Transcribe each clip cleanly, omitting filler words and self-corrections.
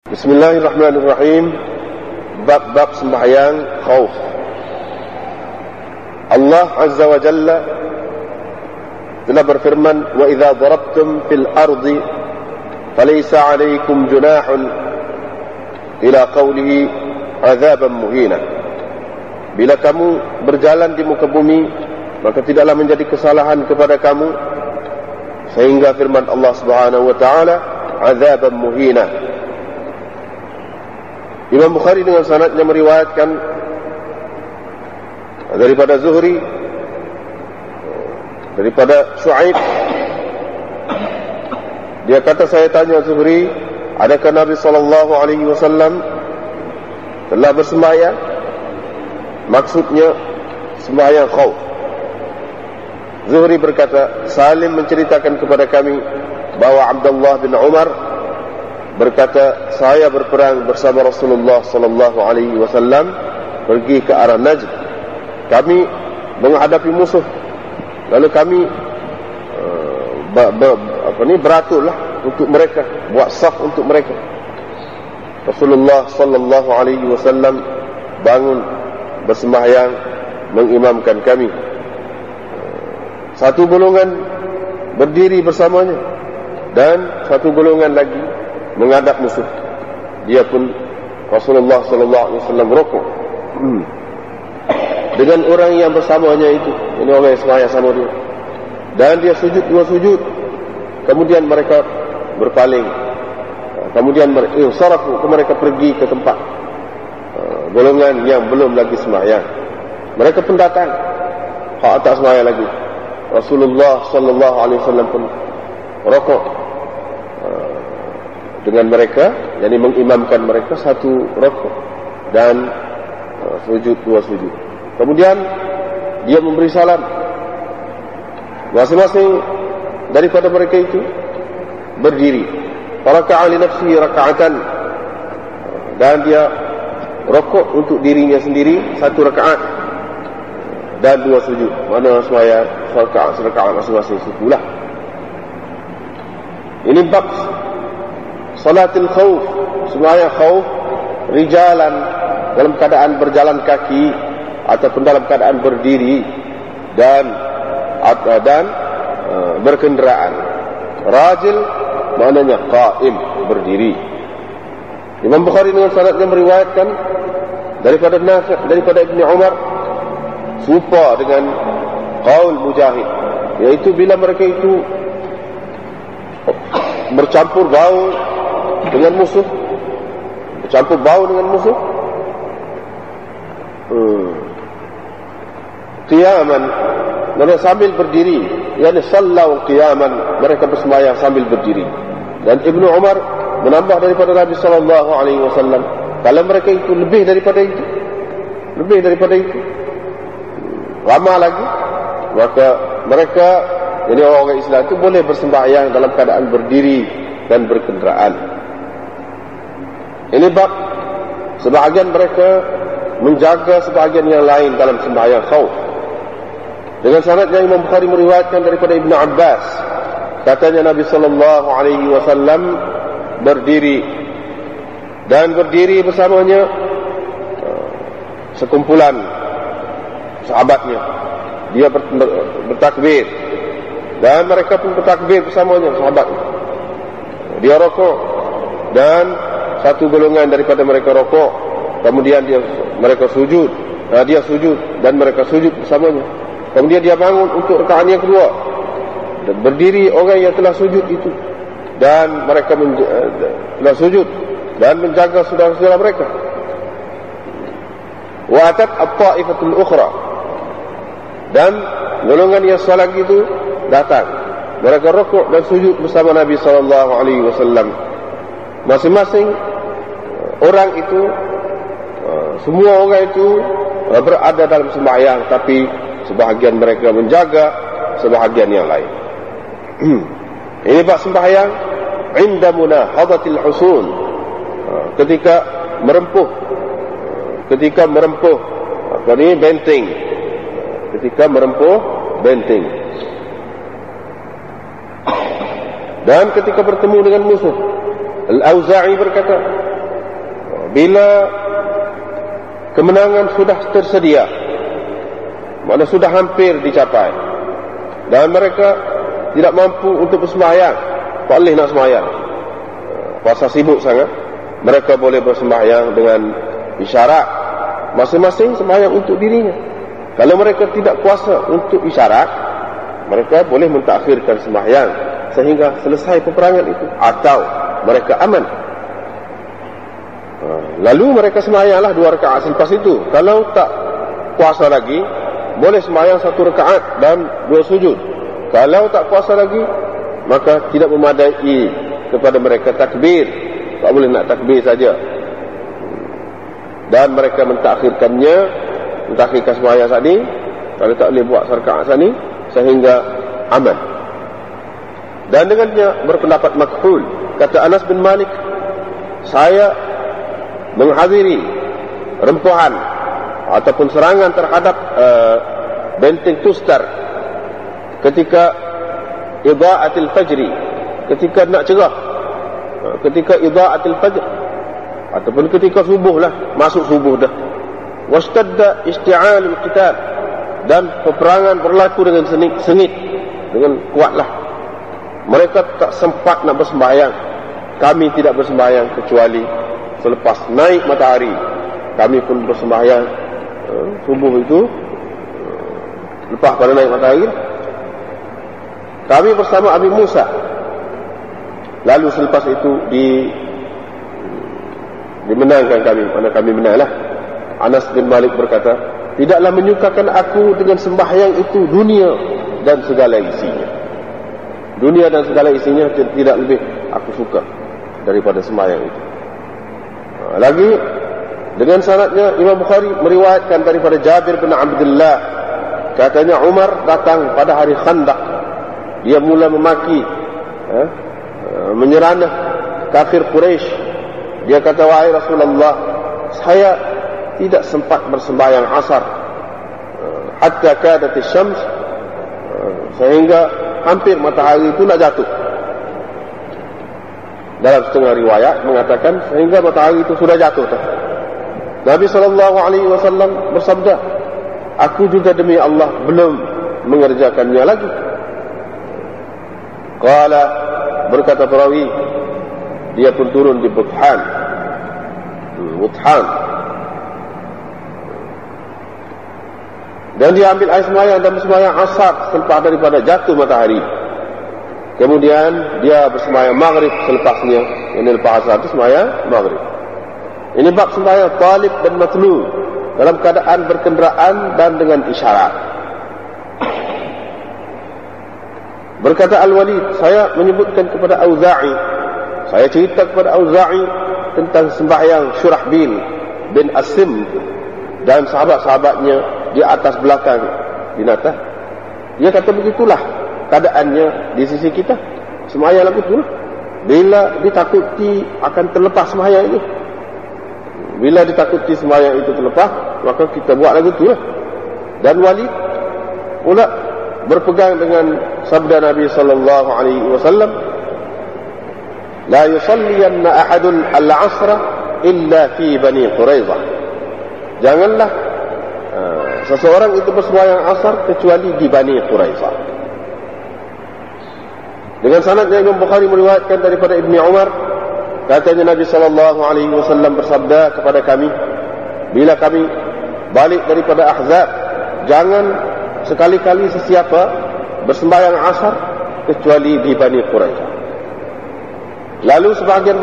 Bismillahirrahmanirrahim. Bab sembahyang khauf. Allah Azza wa Jalla telah berfirman, "Wa idza darabtum fil ardi falaysa 'alaykum junahun ila qawlihi 'adzaban muhina." Bila kamu berjalan di muka bumi, maka tidaklah menjadi kesalahan kepada kamu sehingga firman Allah Subhanahu wa taala, "'adzaban muhina." Imam Bukhari dengan sanadnya meriwayatkan daripada Zuhri, daripada Shu'aib. Dia kata, saya tanya Zuhri, adakah Nabi SAW telah bersembahyang? Maksudnya sembahyang khauf. Zuhri berkata, Salim menceritakan kepada kami bahawa Abdullah bin Umar berkata, saya berperang bersama Rasulullah SAW pergi ke arah Najd. Kami menghadapi musuh, lalu kami beraturlah untuk mereka, buat saf untuk mereka. Rasulullah SAW bangun bersembahyang mengimamkan kami. Satu golongan berdiri bersamanya dan satu golongan lagi menghadap musuh. Dia pun Rasulullah SAW rukuk dengan orang yang bersamanya itu. Ini orang yang sembahyang sama dia. Dan dia sujud dua sujud. Kemudian mereka berpaling. Kemudian mereka pergi ke tempat golongan yang belum lagi sembahyang. Mereka pun datang, hak tak sembahyang lagi. Rasulullah SAW pun rukuk dengan mereka, yakni mengimamkan mereka satu rukuk dan sujud dua sujud. Kemudian dia memberi salam. Masing-masing daripada mereka itu berdiri. Faraka'a li nafsihi raka'atan, dan dia rukuk untuk dirinya sendiri satu rakaat dan dua sujud. Mana semaya rakaat masing-masing situlah. Ini bab salatul khauf, sembahyang khauf, rijalan dalam keadaan berjalan kaki ataupun dalam keadaan berdiri dan berkenderaan. Rajil maknanya qaim, berdiri. Imam Bukhari dengan sanadnya meriwayatkan daripada Nafi', daripada Ibnu Umar, serupa dengan qaul Mujahid, yaitu bila mereka itu bercampur bau dengan musuh, qiyaman, mereka sambil berdiri, yakni sallau qiyaman, mereka bersembahyang sambil berdiri. Dan Ibnu Umar menambah daripada Nabi SAW, kalau mereka itu lebih daripada itu lama lagi, maka mereka, jadi orang Islam itu boleh bersembahyang dalam keadaan berdiri dan berkenderaan. Ini bab sebahagian mereka menjaga sebahagian yang lain dalam sembahyang khauf. Dengan sanadnya Imam Bukhari meriwayatkan daripada Ibnu Abbas, katanya Nabi SAW berdiri, dan berdiri bersamanya sekumpulan sahabatnya. Dia bertakbir dan mereka pun bertakbir bersamanya, sahabatnya. Dia rukuk dan satu golongan daripada mereka rukuk, kemudian mereka sujud. Dia sujud dan mereka sujud bersamanya. Kemudian dia bangun untuk rakaat yang kedua, dan berdiri orang yang telah sujud itu, dan mereka telah sujud dan menjaga saudara-saudara mereka. Wa atat at-ta'ifatul ukhra, dan golongan yang satu lagi itu datang. Mereka rukuk dan sujud bersama Nabi SAW. Masing-masing orang itu, semua orang itu berada dalam sembahyang, tapi sebahagian mereka menjaga sebahagian yang lain. Ini bab sembahyang inda munahadatil husun, ketika merempuh benteng, dan ketika bertemu dengan musuh. Al-Auza'i berkata, bila kemenangan sudah tersedia, mana sudah hampir dicapai, dan mereka tidak mampu untuk bersembahyang, tak boleh nak sembahyang, puasa sibuk sangat, mereka boleh bersembahyang dengan isyarat, masing-masing sembahyang untuk dirinya. Kalau mereka tidak kuasa untuk isyarat, mereka boleh mentakhirkan sembahyang sehingga selesai peperangan itu, atau mereka aman. Lalu mereka sembahyanglah 2 rakaat selepas itu. Kalau tak kuasa lagi, boleh sembahyang 1 rakaat dan 2 sujud. Kalau tak kuasa lagi, maka tidak memadai kepada mereka takbir, tak boleh nak takbir saja, dan mereka mentakhirkan sembahyang saat ini. Kalau tak boleh buat rakaat saat ini, sehingga aman. Dan dengannya berpendapat makhul. Kata Anas bin Malik, saya menghadiri rempuhan ataupun serangan terhadap benteng Tustar ketika idha'atil fajri, ketika nak cerah, ketika idha'atil fajr, ataupun ketika subuh lah, masuk subuh dah. Wastadda isti'alul qital, dan peperangan berlaku dengan sengit, dengan kuatlah. Mereka tak sempat nak bersembahyang. Kami tidak bersembahyang kecuali selepas naik matahari. Kami pun bersembahyang subuh itu, lepas pada naik matahari. Kami bersama Abi Musa. Lalu selepas itu dimenangkan kami, mana kami menanglah. Anas bin Malik berkata, tidaklah menyukakan aku dengan sembahyang itu dunia dan segala isinya. Dunia dan segala isinya tidak lebih aku suka daripada sembahyang itu. Lagi dengan sanadnya, Imam Bukhari meriwayatkan daripada Jabir bin Abdullah, katanya Umar datang pada hari Khandaq. Dia mula memaki, menyeranah kafir Quraisy. Dia kata, wahai Rasulullah, saya tidak sempat bersembahyang asar hatta kadat syams, sehingga hampir matahari itu nak jatuh. Dalam setengah riwayat mengatakan sehingga matahari itu sudah jatuh. Nabi SAW bersabda, aku juga demi Allah belum mengerjakannya lagi. Qala, berkata perawi, dia pun turun di Buthan. Dan dia ambil air sembahyang dan bersembahyang asar selepas daripada jatuh matahari. Kemudian dia bersembahyang maghrib selepasnya. Ini lepas asar itu sembahyang maghrib. Ini bab sembahyang talib dan matlub dalam keadaan berkenderaan dan dengan isyarat. Berkata Al-Walid, saya menyebutkan kepada Auza'i, saya cerita kepada Auza'i tentang sembahyang Syurahbil bin Asim dan sahabat-sahabatnya di atas belakang binatang. Dia kata begitulah keadaannya di sisi kita. Sembahyang lagu itulah. Bila ditakuti akan terlepas sembahyang itu, bila ditakuti sembahyang itu terlepas, maka kita buat lagu itulah. Dan Walid pula berpegang dengan sabda Nabi sallallahu alaihi wasallam, la yusalliyanna ahadun al-'asra illa fi Bani Quraizah. Janganlah seseorang itu bersembahyang asar kecuali di Bani Quraizah. Dengan sanadnya Imam Bukhari meriwayatkan daripada Ibni Umar, katanya Nabi sallallahu alaihi wasallam bersabda kepada kami, bila kami balik daripada Ahzab, jangan sekali-kali sesiapa bersembahyang asar kecuali di Bani Quraizah. Lalu sebahagian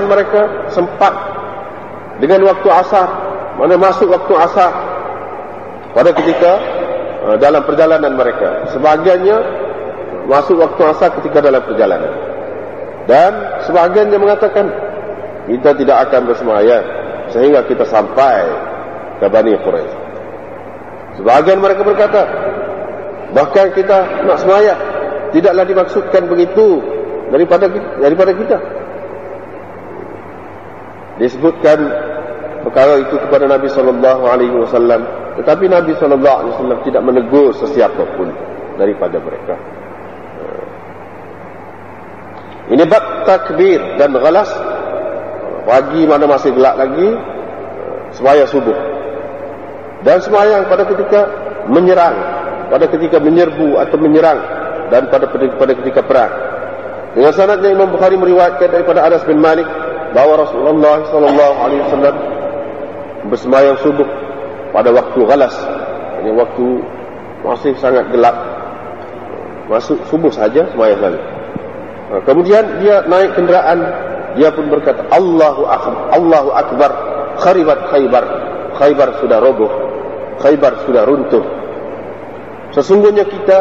mereka sempat dengan waktu asar, mana masuk waktu asar pada ketika dalam perjalanan mereka. Sebahagiannya masuk waktu asar ketika dalam perjalanan, dan sebahagiannya mengatakan kita tidak akan bersembahyang sehingga kita sampai ke Bani Quraizah. Sebahagian mereka berkata, bahkan kita nak sembahyang tidaklah dimaksudkan begitu daripada kita. Disebutkan perkara itu kepada Nabi sallallahu alaihi wasallam, tetapi Nabi sallallahu alaihi wasallam tidak menegur sesiapa pun daripada mereka. Ini bab takbir dan ghalas. Pagi mana masih gelap lagi, sembahyang subuh. Dan sembahyang pada ketika menyerang, pada ketika menyerbu atau menyerang, dan pada ketika perang. Dengan sanadnya Imam Bukhari meriwayatkan daripada Anas bin Malik bahawa Rasulullah SAW bersembahyang subuh pada waktu ghalas. Ini waktu masih sangat gelap, masuk subuh saja sembahyang sekali. Kemudian dia naik kenderaan, dia pun berkata, Allahu Akbar, kharibat Khaybar. Khaybar sudah roboh, Khaybar sudah runtuh. Sesungguhnya kita,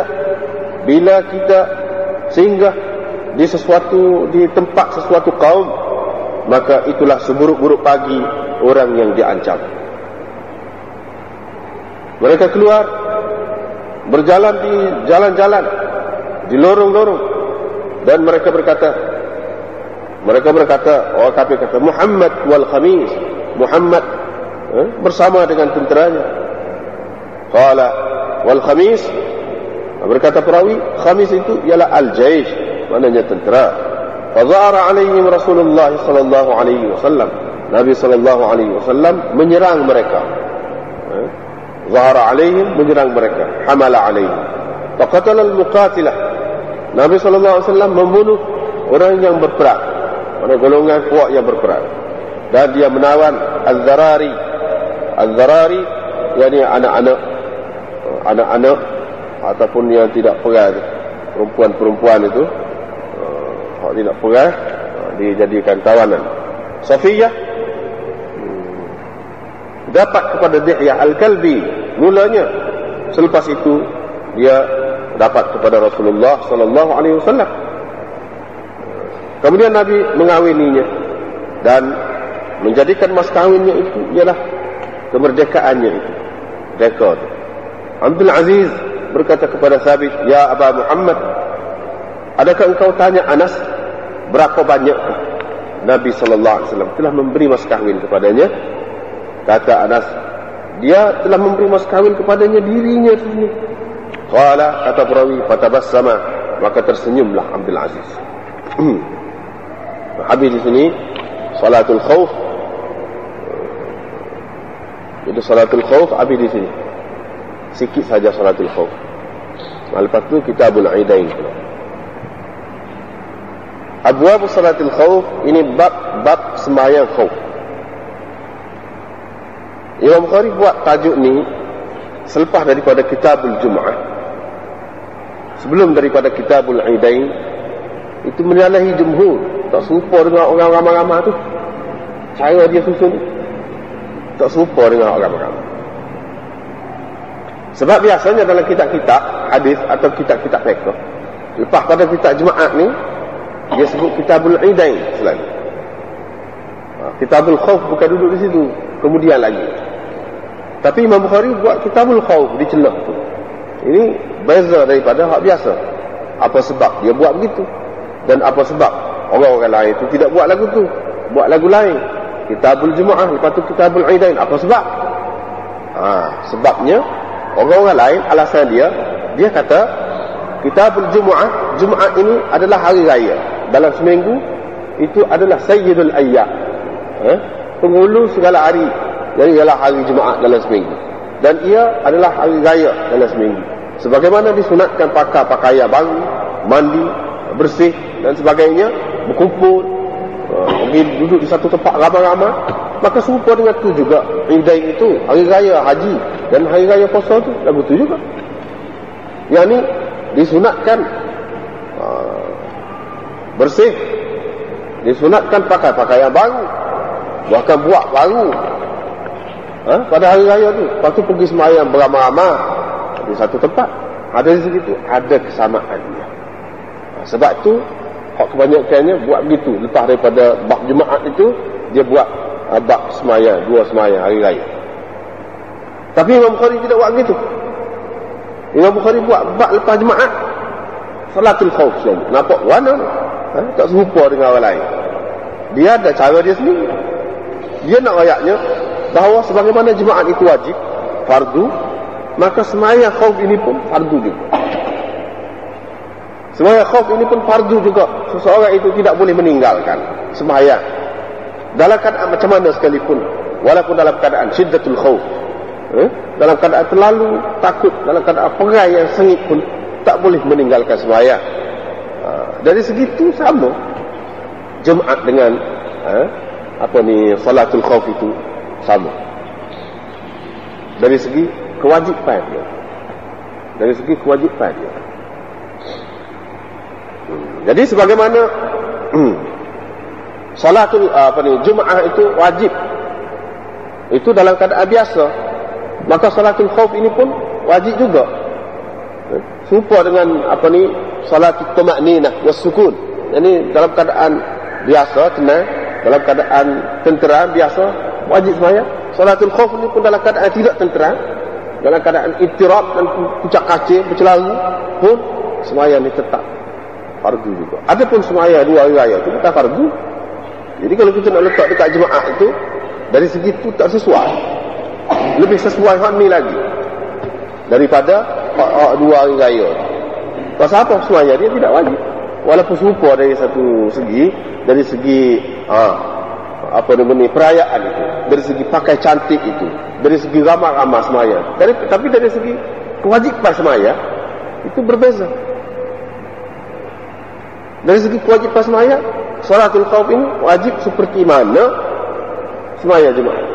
bila kita singgah di tempat sesuatu kaum, maka itulah seburuk-buruk pagi orang yang diancam. Mereka keluar, berjalan di jalan-jalan, di lorong-lorong, dan mereka berkata, orang kafir kata, Muhammad wal khamis, Muhammad bersama dengan tenteranya. Qala wal khamis, berkata perawi, khamis itu ialah al-jaish, maknanya tentera. Fazara alaihim Rasulullah sallallahu alaihi wasallam, Nabi sallallahu alaihi wasallam menyerang mereka. Zahara alaihim, menyerang mereka. Hamala alaihim, faqatala al-muqatilah, Nabi SAW membunuh orang yang berperang, mana golongan kuat yang berperang, dan dia menawan al-zarari. Al-zarari yakni anak-anak ataupun yang tidak perang, perempuan-perempuan itu kalau tidak perang dijadikan tawanan. Safiyah dapat kepada Dihyah al-Kalbi mulanya, selepas itu dia dapat kepada Rasulullah sallallahu alaihi wasallam. Kemudian Nabi mengawininya dan menjadikan mas kawinnya itu ialah kemerdekaannya itu. Merdeka. Abdul Aziz berkata kepada Thabit, "Ya Aba Muhammad, adakah engkau tanya Anas berapa banyak Nabi sallallahu alaihi wasallam telah memberi mas kawin kepadanya?" Kata Anas, dia telah memberi mas kawin kepadanya dirinya sendiri. Qala, kata perawi, fatabassama, maka tersenyumlah Abdul Aziz. Habis di sini salatul khauf. Jadi salatul khauf habis di sini. Sikit saja salatul khauf. Lepas tu kitabul aidain. Abwab salatul khauf, ini bab sembahyang khauf. Imam Bukhari buat tajuk ni selepas daripada kitabul Jum'ah, sebelum daripada kitabul Aidain. Itu menyalahi jumhur, tak serupa dengan orang ramai-ramai tu. Cara dia susun tak serupa dengan orang ramai. Sebab biasanya dalam kitab-kitab hadis atau kitab-kitab fiqh, lepas pada kitab Jumaat ni, dia sebut kitabul Aidain selain. Kitabul Khauf bukan duduk di situ, kemudian lagi. Tapi Imam Bukhari buat kitabul Khauf di celah tu. Ini beza daripada hak biasa. Apa sebab dia buat begitu? Dan apa sebab orang-orang lain itu tidak buat lagu tu, buat lagu lain? Kitabul Jumaah, lepas tu kitabul Aidain. Apa sebab? Sebabnya orang-orang lain, alasan dia kata kitabul Jumaah, Jumaat ini adalah hari raya dalam seminggu, itu adalah sayyidul ayyam, penghulu segala hari, jadi ialah hari Jumaat dalam seminggu, dan ia adalah hari raya dalam seminggu. Sebagaimana disunatkan pakai pakaian baru, mandi, bersih dan sebagainya, berkumpul, duduk di satu tempat ramai-ramai, maka serupa dengan tu juga Aidain itu, hari raya haji dan hari raya puasa tu lagu tu juga. Yang ni disunatkan bersih, disunatkan pakai pakaian baru, bahkan buat baru pada hari raya tu. Lepas tu pergi sembahyang beramai-ramai di satu tempat. Ada di situ, ada kesamaannya. Sebab tu hak kebanyakannya buat begitu. Lepas daripada bab Jumaat itu, dia buat bab sembahyang, dua sembahyang hari raya. Tapi Imam Bukhari tidak buat begitu. Imam Bukhari buat bab lepas Jumaat, salatul khauf saja. Nampak warna tak serupa dengan orang lain. Dia ada cara dia sendiri. Dia nak ayatnya bahawa sebagaimana Jumaat itu wajib, fardu, maka sembahyang khauf ini pun fardu juga. Sembahyang khauf ini pun fardu juga. Seseorang itu tidak boleh meninggalkan sembahyang dalam keadaan macam mana sekalipun, walaupun dalam keadaan syiddatul khauf, dalam keadaan terlalu takut, dalam keadaan perai yang sengit pun tak boleh meninggalkan sembahyang. Dari segitu sama Jumaat dengan salatul khauf itu sama. Dari segi kewajipan dia. Dari segi kewajipan dia. Jadi sebagaimana salatul Jumaat itu wajib, itu dalam keadaan biasa, maka salatul khauf ini pun wajib juga. Serupa dengan salatul tuma'ninah was sukun. Ini dalam keadaan biasa, tenang, dalam keadaan tenteram biasa, wajib sembahyang. Salatul khauf ini pun dalam keadaan tidak tenteram, dalam keadaan ittirab dan puncak kacir, bercelaru pun sembahyang ini tetap fardu juga. Adapun sembahyang 2 hari raya itu bukan fardu. Jadi kalau kita nak letak dekat jemaah itu, dari segi itu tak sesuai. Lebih sesuai hal ni lagi daripada 2 hari raya. Pasal apa sembahyang dia tidak wajib. Walaupun serupa dari satu segi, dari segi perayaan itu, dari segi pakai cantik itu, dari segi ramah-ramah sembahyang. Tapi dari segi kewajipan sembahyang itu berbeza. Dari segi kewajipan sembahyang, salatul khauf ini wajib seperti mana sembahyang Jumaat.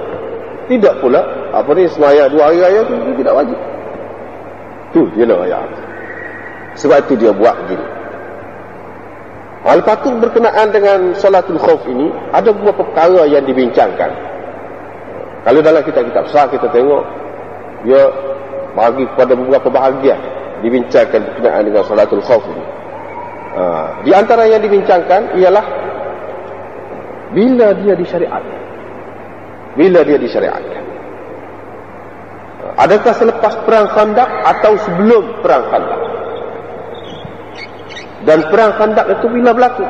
Tidak pula sembahyang 2 hari raya itu tidak wajib. Tu dia lah ayat. Sebab itu dia buat begini. Lepas tu berkenaan dengan salatul khauf ini, ada beberapa perkara yang dibincangkan. Kalau dalam kitab-kitab sah kita tengok, dia bagi kepada beberapa bahagian dibincangkan berkenaan dengan salatul khauf ini. Di antara yang dibincangkan ialah bila dia disyariatkan. Bila dia disyariatkan. Adakah selepas perang Khandaq atau sebelum perang Khandaq? Dan perang Khandaq itu bila berlaku?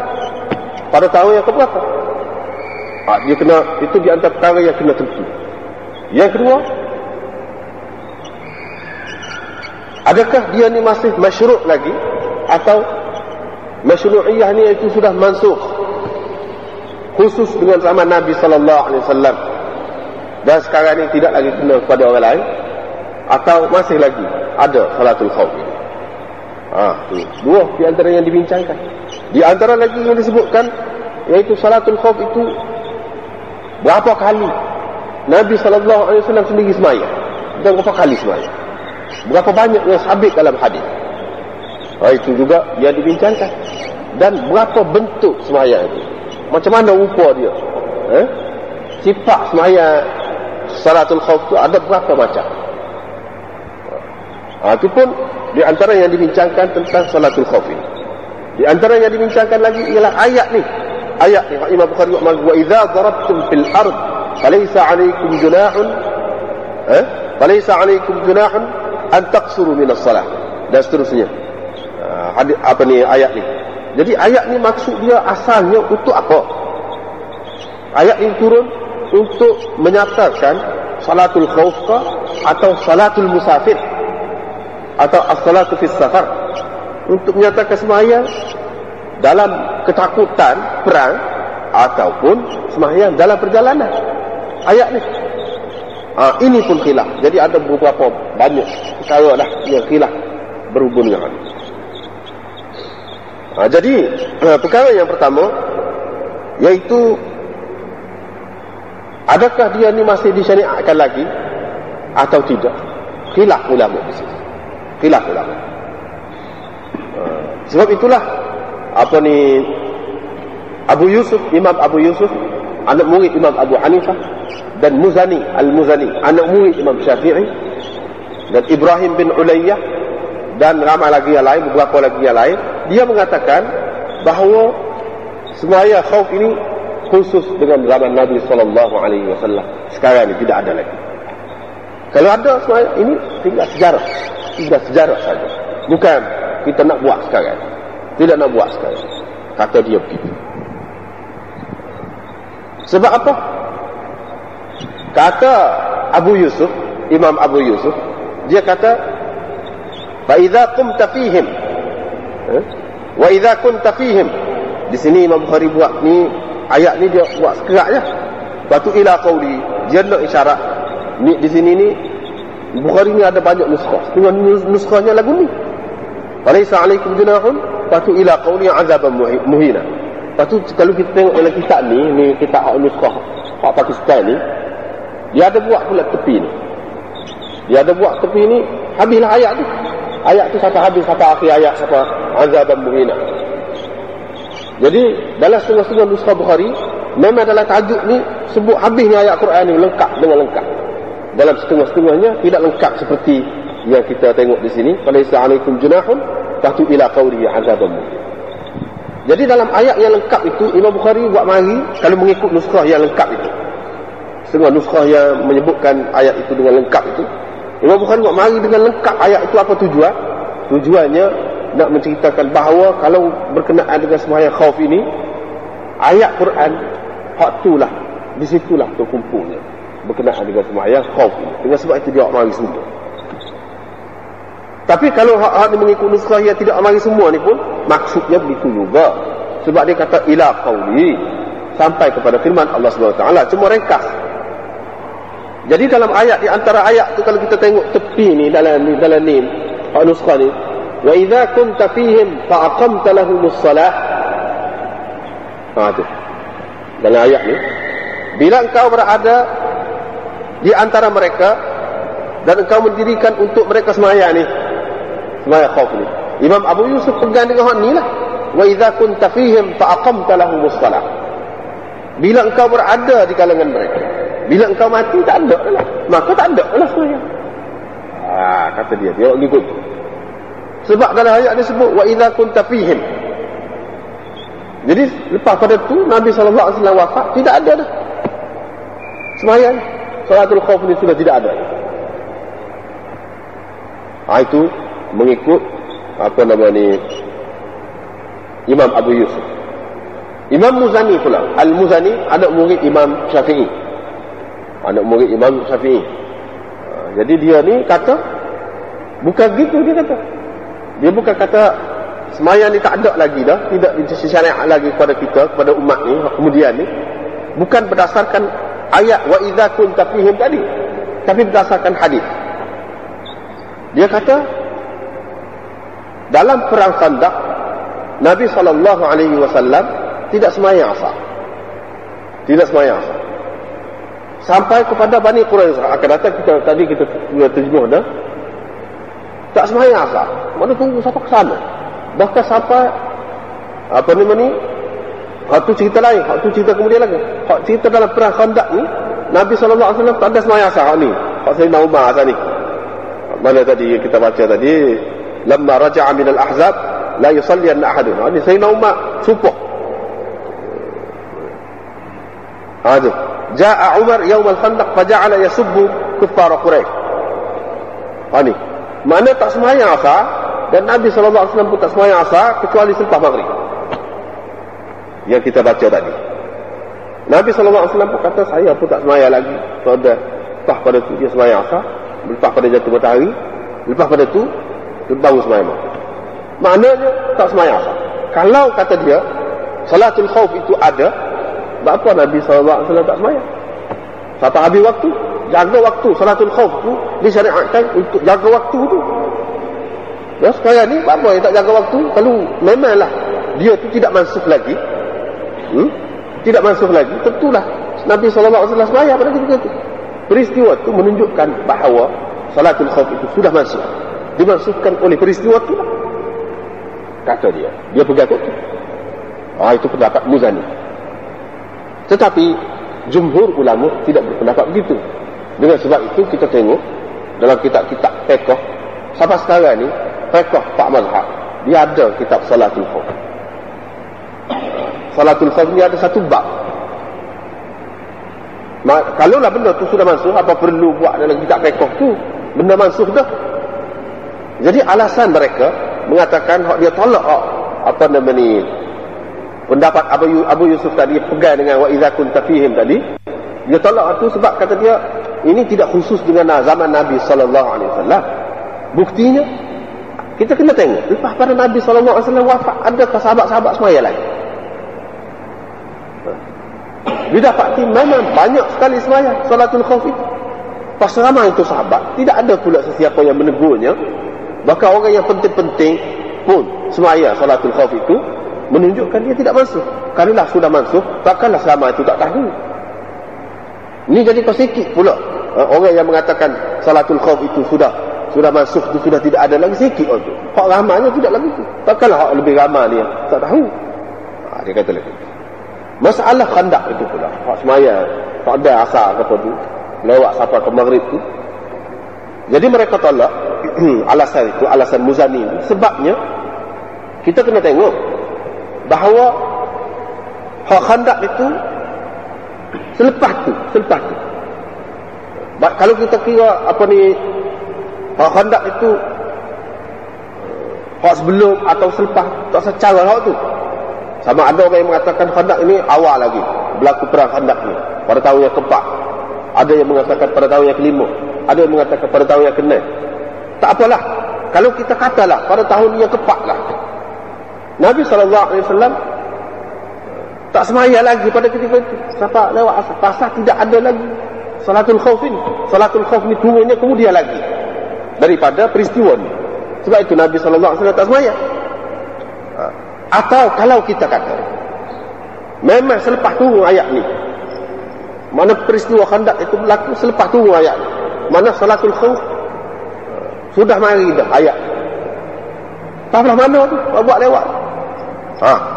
Pada tahun yang keberapa? Dia kena, itu di antara perkara yang kena tentu. Yang kedua, adakah dia ni masih masyru' lagi atau masyru'iyah ni itu sudah mansukh, khusus dengan zaman Nabi sallallahu alaihi wasallam, dan sekarang ni tidak lagi kena kepada orang lain, atau masih lagi ada salatul khauf ini? Dua di antara yang dibincangkan. Di antara lagi yang disebutkan, iaitu salatul khauf itu berapa kali Nabi sallallahu alaihi wasallam sendiri sembahyang, dan berapa kali sembahyang, berapa banyak yang sabit dalam hadis. Itu juga yang dibincangkan. Dan berapa bentuk sembahyang itu, macam mana rupa dia, sifat sembahyang salatul khauf itu ada berapa macam. Itu pun di antara yang dibincangkan tentang salatul khauf ini. Di antara yang dibincangkan lagi ialah ayat ni. Ayat ni Imam Bukhari wa idza darabtum fil ard falaysa 'alaykum junahun an taqsuru min as-salah, dan seterusnya. Ayat ni. Jadi ayat ni maksud dia asalnya untuk apa? Ayat ini turun untuk menyatakan salatul khauf atau salatul musafir atau as-salatu fis safar, untuk menyatakan sembahyang dalam ketakutan perang ataupun sembahyang dalam perjalanan. Ayat ni ini pun khilaf. Jadi ada beberapa banyak perkara yang khilaf berhubung dengan ini. Jadi perkara yang pertama, iaitu adakah dia ni masih disyariatkan lagi atau tidak? Khilaf ulama di sini. Khilaf ulama. Sebab itulah Abu Yusuf, Imam Abu Yusuf, anak murid Imam Abu Hanifah, dan Muzani, Al-Muzani, anak murid Imam Syafi'i, dan Ibrahim bin Ulayyah, dan ramai lagi yang lain, beberapa lagi yang lain, dia mengatakan bahawa sembahyang khauf ini khusus dengan zaman Nabi sallallahu alaihi wasallam. Sekarang ini tidak ada lagi. Kalau ada sembahyang ini tinggal sejarah saja. Bukan kita nak buat sekarang. Tidak nak buat sekarang. Kata dia begitu. Sebab apa? Kata Abu Yusuf, Imam Abu Yusuf, dia kata fa idza qumta fihim Wa idza kunta fihim. Di sini Imam Bukhari buat ni ayat ni dia buat sekerak je. Batu ila qauli, dia nak isyarat ni di sini ni Bukhari ni ada banyak nuskah. Dengan nuskahnya lagu ni. Walaysa alaikum junahun batu ila qauli azaban muhina. Lepas tu kalau kita tengok dalam kitab ni kitab nuskah hak Pakistan ni, dia ada buat pula tepi ni. Dia ada buat tepi ni, habislah ayat tu. Ayat tu sampai habis, sampai akhir ayat, sampai azaban muhina. Jadi dalam setengah-setengah nuskah Bukhari, memang dalam tajuk ni sebut habisnya ayat Quran ni lengkap dengan lengkap. Dalam setengah-setengahnya tidak lengkap seperti yang kita tengok di sini. Falaisa alaikum junahun fatu ila qawli azaban muhina. Jadi dalam ayat yang lengkap itu, Imam Bukhari buat mari kalau mengikut nuskah yang lengkap itu. Setengah nuskah yang menyebutkan ayat itu dengan lengkap itu, Imam Bukhari buat mari dengan lengkap ayat itu apa tujuan? Tujuannya nak menceritakan bahawa kalau berkenaan dengan sembahyang khauf ini, ayat Quran hak itulah, di situlah terkumpulnya berkenaan dengan sembahyang khauf ini. Dengan sebab itu dia mari semua. Tapi kalau hak ni mengikut nuskah yang tidak mari semua ni pun, maksudnya begitu juga. Sebab dia kata ila qauli, sampai kepada firman Allah SWT. Cuma ringkas. Jadi dalam ayat, di antara ayat tu kalau kita tengok tepi ni dalam ni hak nuskah ni, wa idza kunta fihim fa aqamta lahumus salah. Tu dalam ayat ni, bila engkau berada di antara mereka dan engkau mendirikan untuk mereka sembahyang ni, sembahyang khauf ni, Imam Abu Yusuf pegang dengan hak ni lah. Wa idza kunta fihim fa aqamta lahumus salah. Bila engkau berada di kalangan mereka, bila engkau mati tak ada lah, maka tak ada lah sembahyang. Kata dia ikut. Sebab dalam ayat dia sebut wa idza kunta fihim. Jadi lepas pada tu Nabi SAW wafat, tidak ada dah sembahyang. Salatul khauf ni sudah tidak ada. Itu mengikut apa nama ni Imam Abu Yusuf. Imam Muzani pula, Al-Muzani anak murid Imam Syafi'i. Anak murid Imam Syafi'i. Jadi dia ni kata bukan gitu, dia kata. Dia bukan kata sembahyang ni tak ada lagi dah, tidak disyariat lagi kepada kita, kepada umat ni kemudian ni, bukan berdasarkan ayat wa idza kunta fihim tadi, tapi berdasarkan hadis. Dia kata dalam perang Khandaq Nabi SAW tidak sembahyang asar. Tidak sembahyang asar. Sampai kepada Bani Quraisyah, akan datang kita terjemah dah. Tak sembahyang asar. Mana tunggu sampai ke sana. Bahkan sampai apa nama ni? Waktu cerita lain, waktu cerita kemudian lagi. Hak cerita dalam perang Khandaq ni, Nabi SAW tak ada sembahyang asar ni. Hak Sayyidina Umar asal ni. Mana tadi kita baca tadi, lamma raja'a minal ahzab la yusalliyanna ahadun. Ini Sayyidina Umar sumpah. Ja'a Umar yaumal Khandaq faja'ala yasubbu kuffar Quraisy. Ini mana tak sembahyang asar, dan Nabi SAW pun tak sembahyang asar kecuali selepas maghrib. Yang kita baca tadi. Nabi SAW pun kata saya pun tak sembahyang lagi. Lepas pada tu dia sembahyang asar, lepas pada jatuh matahari, lepas pada tu dia bangun sembahyang. Maknanya tak sembahyang asar. Kalau kata dia salatul khauf itu ada, apa Nabi SAW tak sembahyang? Sampai habis waktu, jaga waktu. Salatul khauf tu disyariatkan untuk jaga waktu tu. Ya, sekarang ni apa yang tak jaga waktu? Kalau memanglah dia tu tidak mansuh lagi, tidak mansuh lagi, tentulah Nabi SAW sembahyang pada ketika itu. Peristiwa itu menunjukkan bahawa salatul khauf itu sudah mansuh, dimansuhkan oleh peristiwa itu. Kata dia pegang itu. Itu pendapat Muzani. Tetapi jumhur ulama tidak berpendapat begitu. Dengan sebab itu kita tengok dalam kitab-kitab fiqh sampai sekarang ni, fiqh Pak Mazhab, dia ada kitab salatul khauf. Salatul khauf ni ada satu bab. Kalaulah benda tu sudah mansuh, apa perlu buat dalam kitab fiqh tu? Benda mansuh dah. Jadi alasan mereka mengatakan dia tolak apa nama ni, pendapat Abu Yusuf tadi pegang dengan wa idza kunta fihim tadi, dia tolak itu sebab kata dia ini tidak khusus dengan zaman Nabi SAW. Buktinya Kita kena tengok lepas pada Nabi SAW wafat, adakah sahabat-sahabat semaya lagi? Didapati memang banyak sekali semaya salatul khauf itu. Pas ramai itu sahabat, tidak ada pula sesiapa yang menegurnya. Bahkan orang yang penting-penting pun semaya salatul khauf itu menunjukkan dia tidak mansuh. Kalau sudah mansuh, takkanlah selama itu tak tahu. Ini jadi kau sikit pula orang yang mengatakan salatul khauf itu sudah mansuh, itu sudah tidak ada lagi, sikit orang tu. Hak ramainya tidak lagi tu. Takkanlah hak lebih ramai dia tak tahu. Dia kata lagi. Masalah khandak itu pula, hak semaya tak ada asal kata tu, lewat sampai ke maghrib tu. Jadi mereka tolak alasan itu, alasan Muzani itu. Sebabnya kita kena tengok bahawa hak khandak itu selepas tu. Kalau kita kira hak khandak itu hak sebelum atau selepas, tak secara hak tu. Sama ada orang yang mengatakan khandak ini awal lagi berlaku perang khandak ni pada tahun yang keempat. Ada yang mengatakan pada tahun yang kelima. Ada yang mengatakan pada tahun yang keenam. Tak apalah. Kalau kita katalah pada tahun yang keempat lah. Nabi SAW tak semaya lagi pada ketika itu. Sampai lewat asar. Pasal tidak ada lagi salatul khauf ini. Salatul khauf ni turunnya kemudian lagi daripada peristiwa ni. Sebab itu Nabi SAW tak semaya. Atau kalau kita kata memang selepas turun ayat ni, mana peristiwa khandak itu berlaku selepas turun ayat ni, mana salatul khauf sudah mari dah ayat. Tahulah mana tu buat lewat.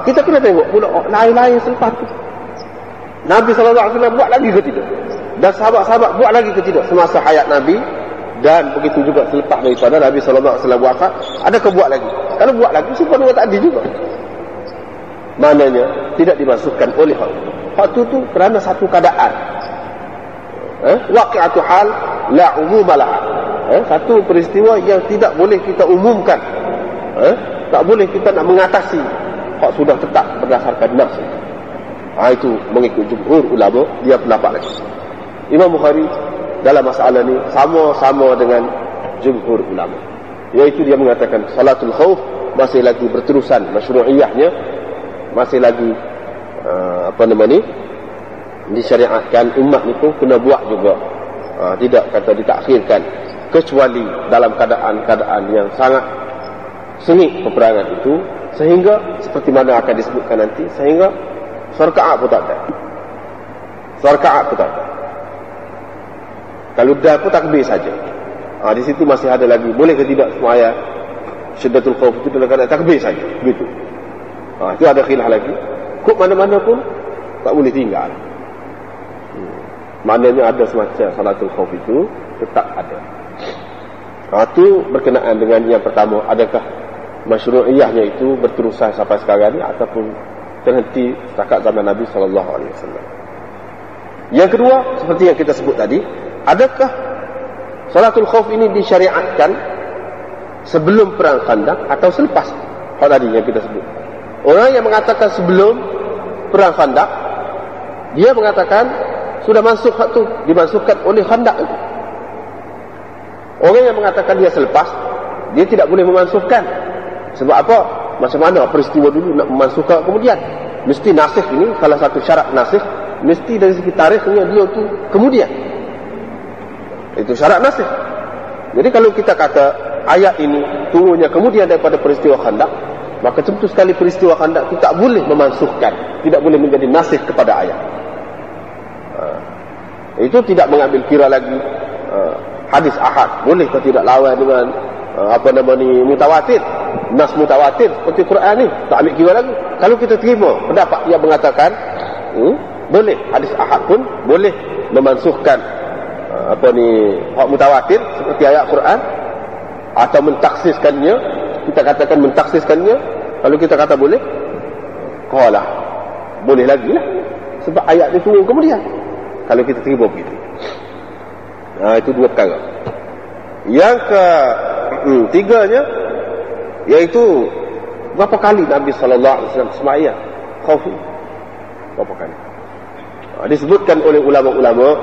Kita kena tengok pula lain-lain selepas tu. Nabi SAW buat lagi ke tidak? Dan sahabat-sahabat buat lagi ke tidak semasa hayat Nabi? Dan begitu juga selepas daripada Nabi SAW wafat, adakah buat lagi? Kalau buat lagi, supaya tak ada juga. Maknanya tidak dimasukkan oleh hak itu. Hak itu kerana satu keadaan. Waqi'atu hal la umumalah. Satu peristiwa yang tidak boleh kita umumkan. Tak boleh kita nak mengatasi. Hak sudah tetap berdasarkan nafs. Itu mengikut jumhur ulama, dia pendapat lagi. Imam Bukhari dalam masalah ni sama-sama dengan jumhur ulama. Iaitu dia mengatakan salatul khauf masih lagi berterusan masyru'iyahnya, masih lagi disyariatkan. Umat ni pun kena buat juga, tidak kata ditakhirkan, kecuali dalam keadaan-keadaan yang sangat sengit peperangan itu, sehingga seperti mana akan disebutkan nanti, sehingga sarka'at pun tak ada. Kalau dah pun takbir saja. Di situ masih ada lagi, boleh ke tidak semaya syiddatul khauf itu dalam keadaan takbir saja, begitu. Itu ada khilaf lagi. Kok mana-mana pun tak boleh tinggal. Maknanya ada semacam salatul khauf itu tetap ada. Itu berkenaan dengan yang pertama, adakah masyru'iyahnya itu berterusan sampai sekarang ni ataupun terhenti setakat zaman Nabi SAW. Yang kedua, seperti yang kita sebut tadi, adakah salatul khauf ini disyariatkan sebelum perang Khandaq atau selepas? Hal tadi yang kita sebut. Orang yang mengatakan sebelum perang Khandaq, dia mengatakan sudah masuk hak tu, dimasukkan oleh Khandaq itu. Orang yang mengatakan dia selepas, dia tidak boleh memansuhkan. Sebab apa? Macam mana peristiwa dulu nak memansuhkan kemudian? Mesti nasikh ini, salah satu syarat nasikh, mesti dari segi tarikhnya dia tu kemudian. Itu syarat nasikh. Jadi kalau kita kata ayat ini turunnya kemudian daripada peristiwa Khandaq, maka tentu sekali peristiwa Khandaq itu tak boleh memansuhkan, tidak boleh menjadi nasikh kepada ayat. Itu tidak mengambil kira lagi hadis ahad boleh atau tidak lawan dengan mutawatir, nas mutawatir seperti Quran ni, tak ambil kira lagi. Kalau kita terima pendapat yang mengatakan boleh hadis ahad pun boleh memansuhkan hak mutawatir seperti ayat Quran, atau mentaksiskannya, kita katakan mentaksiskannya. Kalau kita kata boleh, qala boleh lagi lah, sebab ayat ni turun kemudian. Kalau kita terima begitu, itu dua perkara. Yang ketiganya, iaitu berapa kali Nabi SAW sembahyang khauf? Berapa kali? Disebutkan oleh ulama-ulama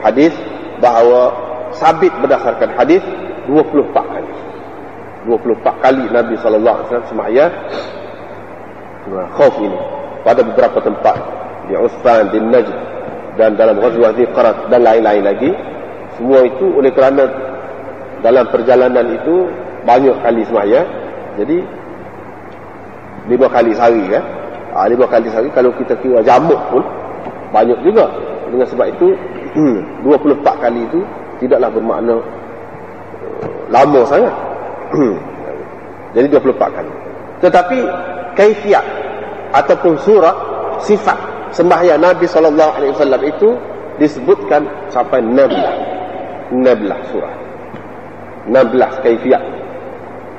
hadis bahawa sabit berdasarkan hadis 24 kali. 24 kali Nabi SAW sembahyang khauf ini pada beberapa tempat, di Usfan, di Najd, dan dalam Ghazwah Ziqrat dan lain-lain lagi. Semua itu oleh kerana dalam perjalanan itu banyak kali sembahyang, jadi 5 kali sehari kan. 5 kali sehari kalau kita kira jamak pun banyak juga. Dengan sebab itu 24 kali itu tidaklah bermakna lama sangat. Jadi 24 kali. Tetapi kaifiat ataupun surah sifat sembahyang Nabi SAW itu disebutkan sampai 16 surah, 16 kaifiat.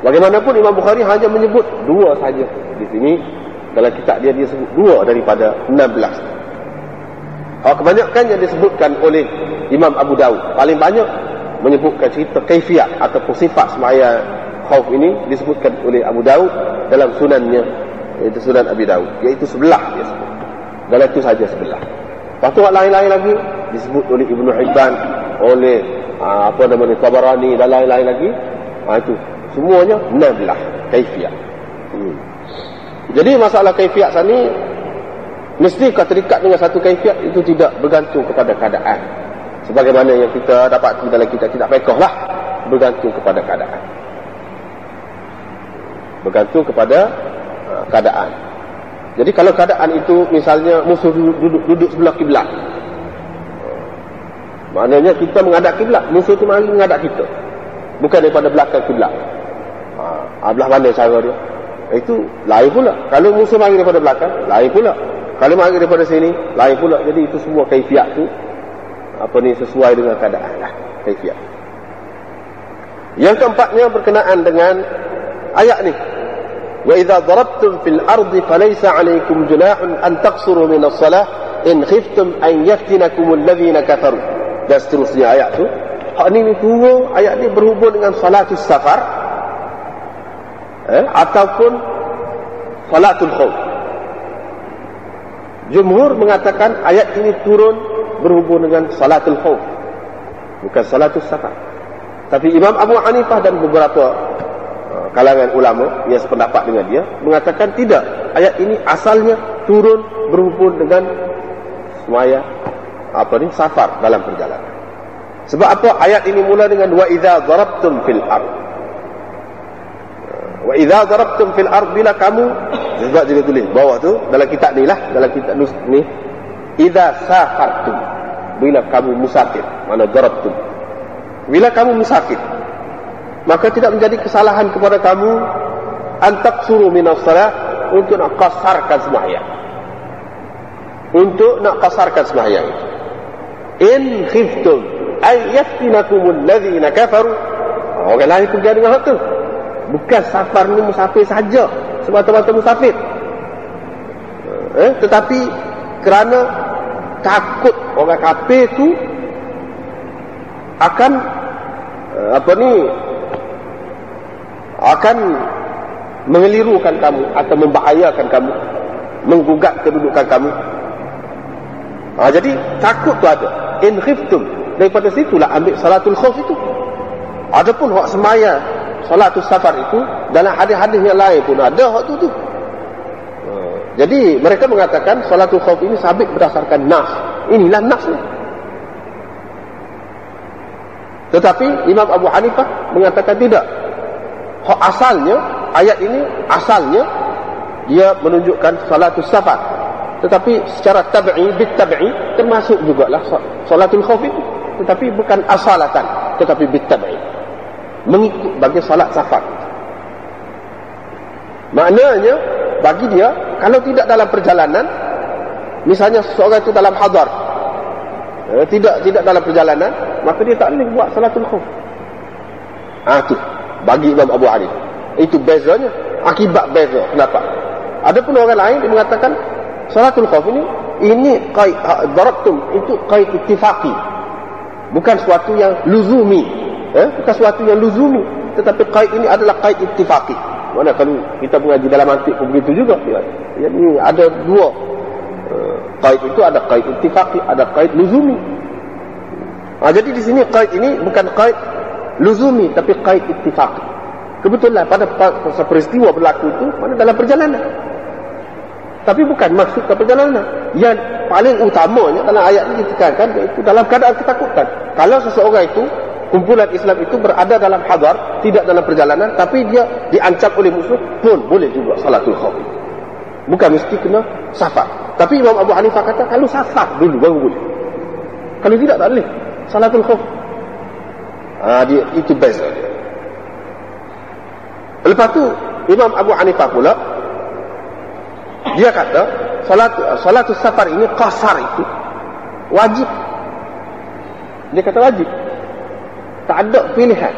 Bagaimanapun Imam Bukhari hanya menyebut 2 saja di sini. Dalam kitab dia sebut 2 daripada 16. Kebanyakan yang disebutkan oleh Imam Abu Dawud, paling banyak menyebutkan cerita kaifiat ataupun sifat sembahyang khauf ini disebutkan oleh Abu Dawud dalam sunannya, iaitu Sunan Abi Dawud, iaitu 11 dia sebut. Dalam itu saja 11. Lepas tu lain-lain lagi disebut oleh Ibnu Hibban, oleh Tabarani dan lain-lain lagi. Itu semuanya 16 kaifiat. Jadi masalah kaifiat ni mestikah terikat dengan satu kaifiat, itu tidak bergantung kepada keadaan. Sebagaimana yang kita dapati dalam kitab-kitab fiqh lah, bergantung kepada keadaan. Bergantung kepada keadaan. Jadi kalau keadaan itu misalnya musuh duduk sebelah kiblat, maknanya kita menghadap kiblat, musuh itu mari menghadap kita, bukan daripada belakang kiblat. Belah mana cara dia? Itu lain pula. Kalau musuh mari daripada belakang, lain pula. Kalau mari daripada sini, lain pula. Jadi itu semua kaifiat tu sesuai dengan keadaan lah, kaifiat. Yang keempatnya berkenaan dengan ayat ni. Wa idza darabtum fil ardi falaysa 'alaykum junahun an taqsuru min as-salah in khiftum an yaftinakum alladhina kafaru. Dan seterusnya ayat tu. Hak ni turun, ayat ni berhubung dengan salatus safar ataupun salatul khauf. Jumhur mengatakan ayat ini turun berhubung dengan salatul khauf, bukan salatul safar. Tapi Imam Abu Hanifah dan beberapa kalangan ulama yang sependapat dengan dia mengatakan tidak, ayat ini asalnya turun berhubung dengan semaya safar dalam perjalanan. Sebab apa ayat ini mula dengan wa idza darabtum fil ard. Wa idza darabtum fil ard, bila kamu, sebab dia tulis bawah tu dalam kitab ni lah, dalam kitab ni, idza safartum, bila kamu musafir, mana darabtum, bila kamu musafir, maka tidak menjadi kesalahan kepada kamu antaqsuru minas salat, untuk nak qasarkan sembahyang, untuk nak qasarkan sembahyang. In khiftum ay yaftinakumul ladzina kafaru. Orang lain pergi dengan hak tu. Bukan safar ni musafir saja, semata-mata musafir. Tetapi kerana takut orang kafir tu akan akan mengelirukan kamu atau membahayakan kamu, menggugat kedudukan kamu. Jadi takut tu ada. In khiftum, daripada situlah ambil salatul khauf itu. Adapun hak semaya salatul safar itu dalam hadis-hadis yang lain pun ada hak tu. Jadi mereka mengatakan salatul khauf ini sabit berdasarkan nas. Inilah nas ni. Tetapi Imam Abu Hanifah mengatakan tidak. Hak asalnya, ayat ini asalnya dia menunjukkan salatul safar. Tetapi secara tabi'i, bit-tabi'i, termasuk jugalah salatul khauf itu. Tetapi bukan asalatan, tetapi bit-tabi'i, mengikut bagi salat safar. Maknanya bagi dia, kalau tidak dalam perjalanan, misalnya seorang itu dalam hadar, tidak dalam perjalanan, maka dia tak boleh buat salatul khauf. Itu bagi Imam Abu Hanifah. Itu bezanya, akibat beza. Kenapa? Adapun orang lain dia mengatakan salatul khauf ini qaid darabtum, itu qaid ittifaqi, bukan suatu yang luzumi, bukan suatu yang luzumi, tetapi qaid ini adalah qaid ittifaqi. Mana kalau kita mengaji dalam mantik pun begitu juga. Ini ada dua qaid, itu ada qaid ittifaqi, ada qaid luzumi. Jadi di sini qaid ini bukan qaid luzumi tapi qaid ittifaqi. kebetulan pada peristiwa berlaku itu mana dalam perjalanan. Tapi bukan maksud ke perjalanan. Yang paling utamanya dalam ayat ini ditekankan iaitu dalam keadaan ketakutan. Kalau seseorang itu, kumpulan Islam itu berada dalam hadar, tidak dalam perjalanan, tapi dia diancam oleh musuh, pun boleh juga salatul khauf. Bukan mesti kena safar. Tapi Imam Abu Hanifah kata kalau safar dulu baru boleh. Kalau tidak tak boleh salatul khauf. Dia itu best. Lepas tu Imam Abu Hanifah pula dia kata salatul safar ini qasar itu wajib. Dia kata wajib. Tak ada pilihan.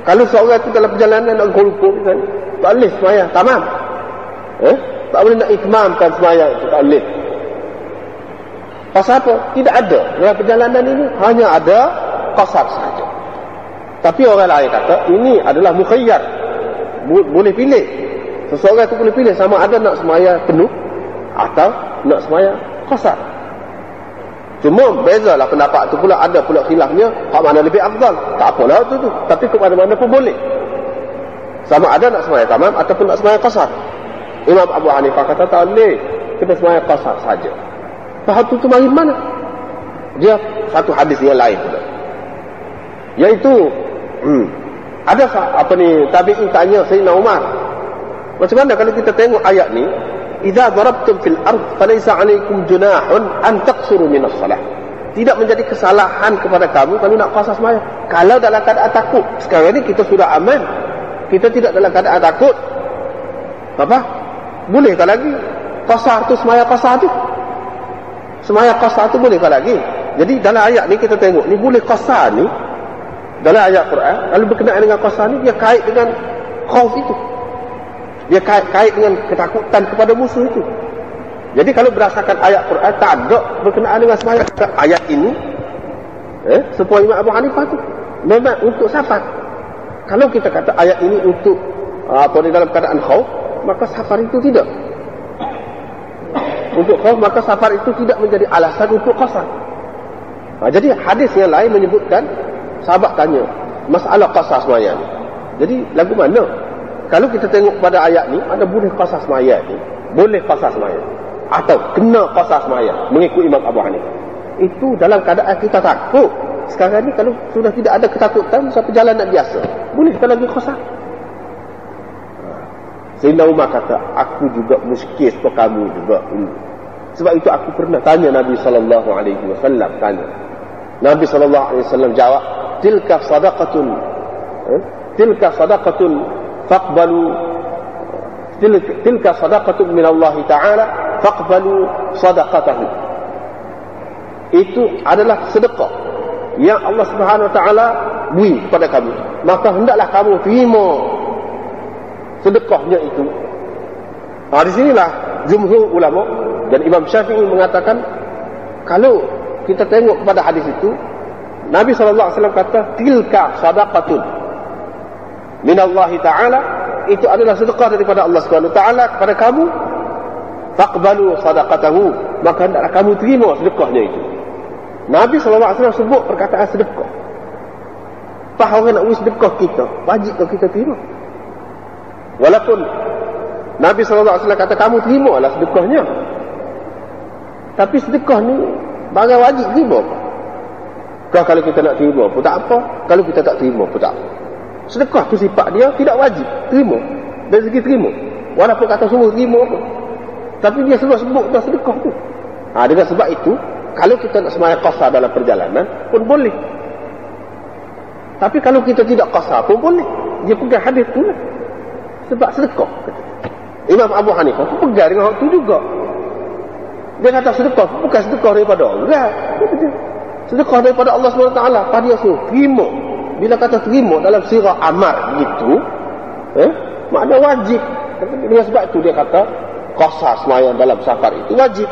Kalau seorang itu dalam perjalanan nak golput misalnya, tak boleh sembahyang tamam. Tak boleh nak itmamkan sembahyang itu, tak boleh. Pasal apa? Tidak ada. Dalam perjalanan ini hanya ada qasar saja. Tapi orang lain kata ini adalah mukhayyar. Boleh pilih. Seseorang itu boleh pilih sama ada nak sembahyang penuh atau nak sembahyang qasar. Cuma bezalah pendapat tu pula, ada pula khilafnya hak mana lebih afdal. Tak apalah tu. Tapi ke mana-mana pun boleh. Sama ada nak sembahyang tamam ataupun nak sembahyang qasar. Imam Abu Hanifah kata tak boleh, kita sembahyang qasar saja. Faham tu mari mana? Dia satu hadis yang lain pula. Iaitu ada tabi'in tanya Sayyidina Umar, macam mana kalau kita tengok ayat ni, idza darabtum fil ard falaysa 'alaykum junahun an taqsuru min as-salah. Tidak menjadi kesalahan kepada kamu kalau nak qasar sembahyang. Kalau dalam keadaan takut. Sekarang ni kita sudah aman. Kita tidak dalam keadaan takut. Apa? Boleh tak lagi qasar tu, sembahyang qasar tu? Sembahyang qasar tu boleh tak lagi? Jadi dalam ayat ni kita tengok ni boleh qasar ni dalam ayat Quran, kalau berkenaan dengan qasar ni dia kait dengan khauf itu. Dia kait dengan ketakutan kepada musuh itu. Jadi kalau berdasarkan ayat Quran tak ada berkenaan dengan sembahyang. Ayat ini sepoi Imam Abu Hanifah tu memang untuk safar. Kalau kita kata ayat ini untuk dalam keadaan khauf, maka safar itu tidak. Untuk khauf maka safar itu tidak menjadi alasan untuk qasar. Jadi hadis yang lain menyebutkan, sahabat tanya masalah qasar sembahyang ni. Jadi lagu mana? Kalau kita tengok pada ayat ni, ada boleh qasar sembahyang ni, boleh qasar sembahyang atau kena qasar sembahyang mengikut Imam Abu Hanifah. Itu dalam keadaan kita takut. Sekarang ni kalau sudah tidak ada ketakutan, satu perjalanan biasa, boleh kita lagi qasar. Sayyidina Umar kata, aku juga muskil seperti kamu juga. Sebab itu aku pernah tanya Nabi SAW, tanya. Nabi SAW jawab, tilka sadaqatun faqbalu, tilka sadaqatun min Allah Ta'ala faqbalu sadaqatahu. Itu adalah sedekah yang Allah Subhanahu Wa Ta'ala beri kepada kamu, maka hendaklah kamu terima sedekahnya itu. Di sinilah jumhur ulama dan Imam Syafi'i mengatakan, kalau kita tengok kepada hadis itu, Nabi SAW kata tilka sadaqatun minallahi ta'ala, itu adalah sedekah daripada Allah Subhanahu Ta'ala kepada kamu, faqbalu sadaqatahu, maka hendaklah kamu terima sedekahnya itu. Nabi SAW sebut perkataan sedekah. Faham orang nak beri sedekah kita, wajib kita terima. Walaupun Nabi SAW kata kamu terimalah sedekahnya, tapi sedekah ni barang wajib terima. Kalau kita nak terima pun tak apa, kalau kita tak terima pun tak apa. Sedekah tu sifat dia tidak wajib terima. Dari segi terima, walaupun kata semua terima pun, tapi dia sebut dah sedekah tu. Dengan sebab itu, kalau kita nak sembahyang qasar dalam perjalanan pun boleh. Tapi kalau kita tidak qasar pun boleh. Dia pegang hadis tu lah. Sebab sedekah. Imam Abu Hanifah pun pegang dengan hak tu juga. Dia kata sedekah bukan sedekah daripada orang. Sedekah daripada Allah SWT. Pada dia suruh terima. Bila kata terima dalam sirah amar begitu, makna wajib. Dengan sebab itu dia kata qasar sembahyang dalam safar itu wajib.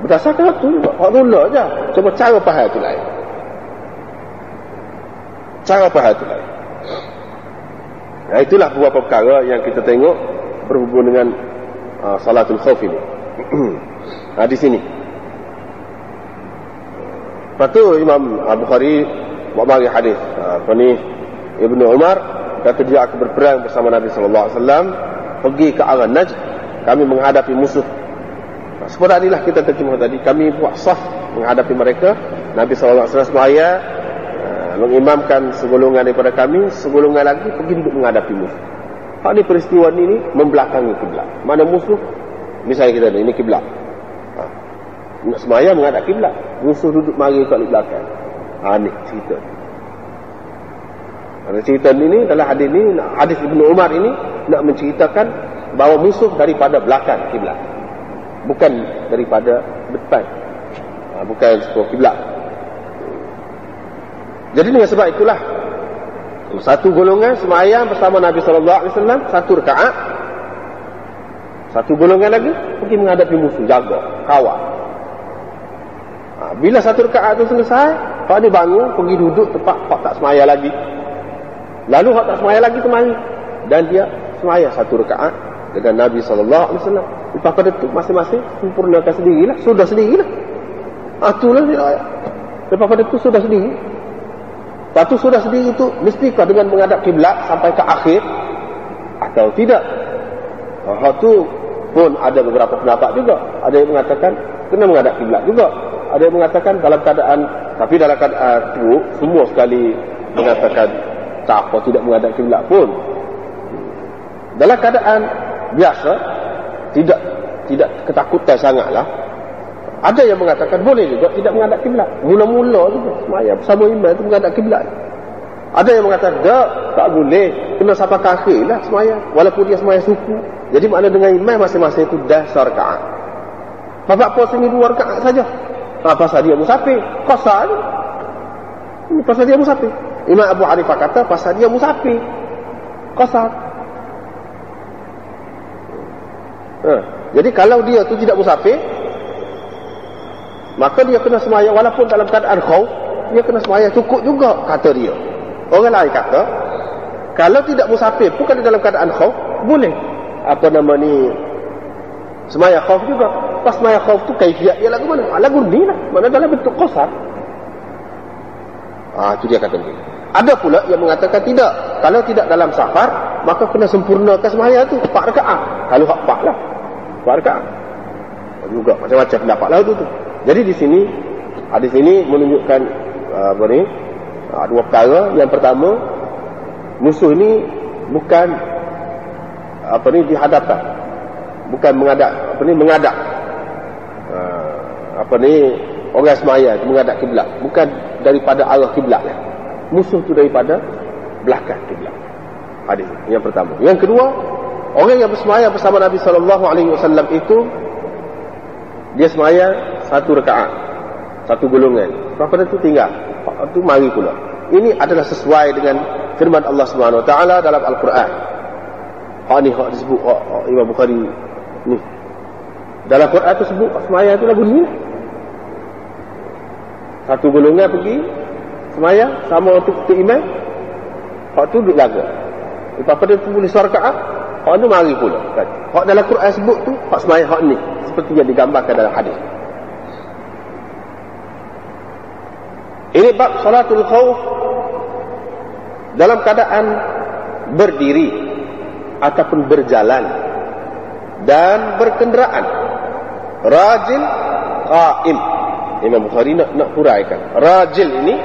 Berdasarkan hak tu juga. Hak rula je. Cuma cara faham tu lain. Cara faham tu lain. Itulah beberapa perkara yang kita tengok berhubung dengan salatul khauf ini. Di sini. Lepas tu Imam Bukhari buat bagi hadis. Ibnu Umar kata dia akan berperang bersama Nabi sallallahu alaihi wasallam pergi ke arah Najd, kami menghadapi musuh. Seperti inilah kita terjemah tadi, kami buat saf menghadapi mereka. Nabi sallallahu alaihi wasallam semaya mengimamkan segolongan daripada kami, segolongan lagi pergi duduk menghadapi musuh. Hak ni peristiwa ni membelakangi kiblat. Mana musuh? Misalnya kita ni, ini kiblat. Nak semaya menghadap kiblat, musuh duduk mari kat belakang. Ni cerita. Ada cerita ni dalam hadis ni, hadis Ibnu Umar ini nak menceritakan bahawa musuh daripada belakang kiblat, bukan daripada depan. Bukan sebuah kiblat. Jadi dengan sebab itulah satu golongan sembahyang bersama Nabi sallallahu alaihi wasallam satu rakaat, satu golongan lagi pergi menghadapi musuh, jaga, kawal. Bila satu rakaat itu selesai, hak ni bangun pergi duduk tempat hak tak sembahyang lagi. Lalu hak tak sembahyang lagi kemari dan dia sembahyang satu rakaat dengan Nabi sallallahu alaihi wasallam. Lepas pada itu masing-masing sempurnakan sendirilah, sudah sendirilah. Itulah dia. Lepas pada itu sudah sendiri. Lepas tu sudah sendiri itu mestikah dengan menghadap kiblat sampai ke akhir atau tidak? Hak tu pun ada beberapa pendapat juga. Ada yang mengatakan kena menghadap kiblat juga. Ada yang mengatakan dalam keadaan, tapi dalam keadaan teruk semua sekali mengatakan tak apa, tidak menghadap kiblat pun. Dalam keadaan biasa tidak ketakutan sangatlah. Ada yang mengatakan boleh juga tidak menghadap kiblat. Mula-mula juga sembahyang bersama imam itu menghadap kiblat. Ada yang mengatakan tak boleh, kena sampai ke akhir lah sembahyang, walaupun dia sembahyang suku. Jadi makna dengan imam masing-masing itu dah serakaat. Apa sini 2 rakaat saja. Pasal dia musafir, qasar. Ini pasal dia musafir. Imam Abu Hanifah kata pasal dia musafir, qasar. Jadi kalau dia tu tidak musafir, maka dia kena sembahyang walaupun dalam keadaan khauf, dia kena sembahyang cukup juga, kata dia. Orang lain kata kalau tidak musafir pun kalau dalam keadaan khauf boleh sembahyang khauf juga. Pas sembahyang khauf tu kaifiat dia lagu mana? Lagu ni lah, mana dalam bentuk qasar. Itu dia kata ni. Ada pula yang mengatakan tidak, kalau tidak dalam safar maka kena sempurnakan sembahyang tu 4 rakaat. Kalau hak 4 lah, 4 rakaat juga, macam-macam pendapat lah tu. Jadi di sini hadis ini menunjukkan dua perkara. Yang pertama, musuh ini bukan di hadapan, bukan menghadap orang sembahyang itu menghadap kiblat, bukan daripada arah kiblat lah. Musuh itu daripada belakang kiblat. Hadis yang pertama. Yang kedua, orang yang bersembahyang bersama Nabi sallallahu alaihi wasallam itu dia sembahyang satu rakaat, satu golongan. Lepas itu tinggal, itu mari pula. Ini adalah sesuai dengan firman Allah Subhanahu Wa Taala dalam Al-Quran. Hak disebut Imam Bukhari ni. Dalam Quran tu sebut sembahyang itu lagu ni. Satu golongan pergi sembahyang sama untuk imam, hak tu duduk jaga. Lepas pada tu boleh suara rakaat, hak tu mari pula. Hak dalam Quran sebut tu hak sembahyang hak ni, seperti yang digambarkan dalam hadis. Ini bab salatul khauf dalam keadaan berdiri ataupun berjalan dan berkenderaan. Rajil, qaim. Imam Bukhari nak huraikan. Rajil ini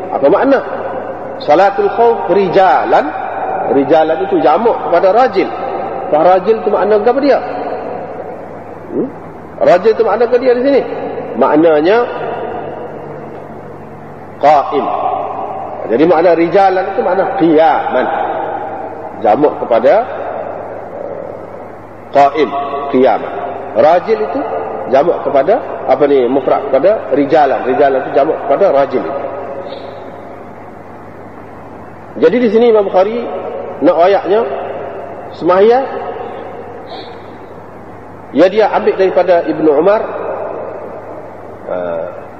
apa makna? Salatul khauf rijalan. Rijalan itu jamak kepada rajil. Rajil itu makna apa dia? Rajil itu makna apa dia di sini? Maknanya qaim. Jadi makna rijalan itu makna qiyaman. Jamak kepada qaim, qiyaman. Rajil itu jamak kepada mufrad kepada rijalan. Rijalan itu jamak kepada rajil. Jadi di sini Imam Bukhari nak ayatnya sembahyang ya dia ambil daripada Ibnu Umar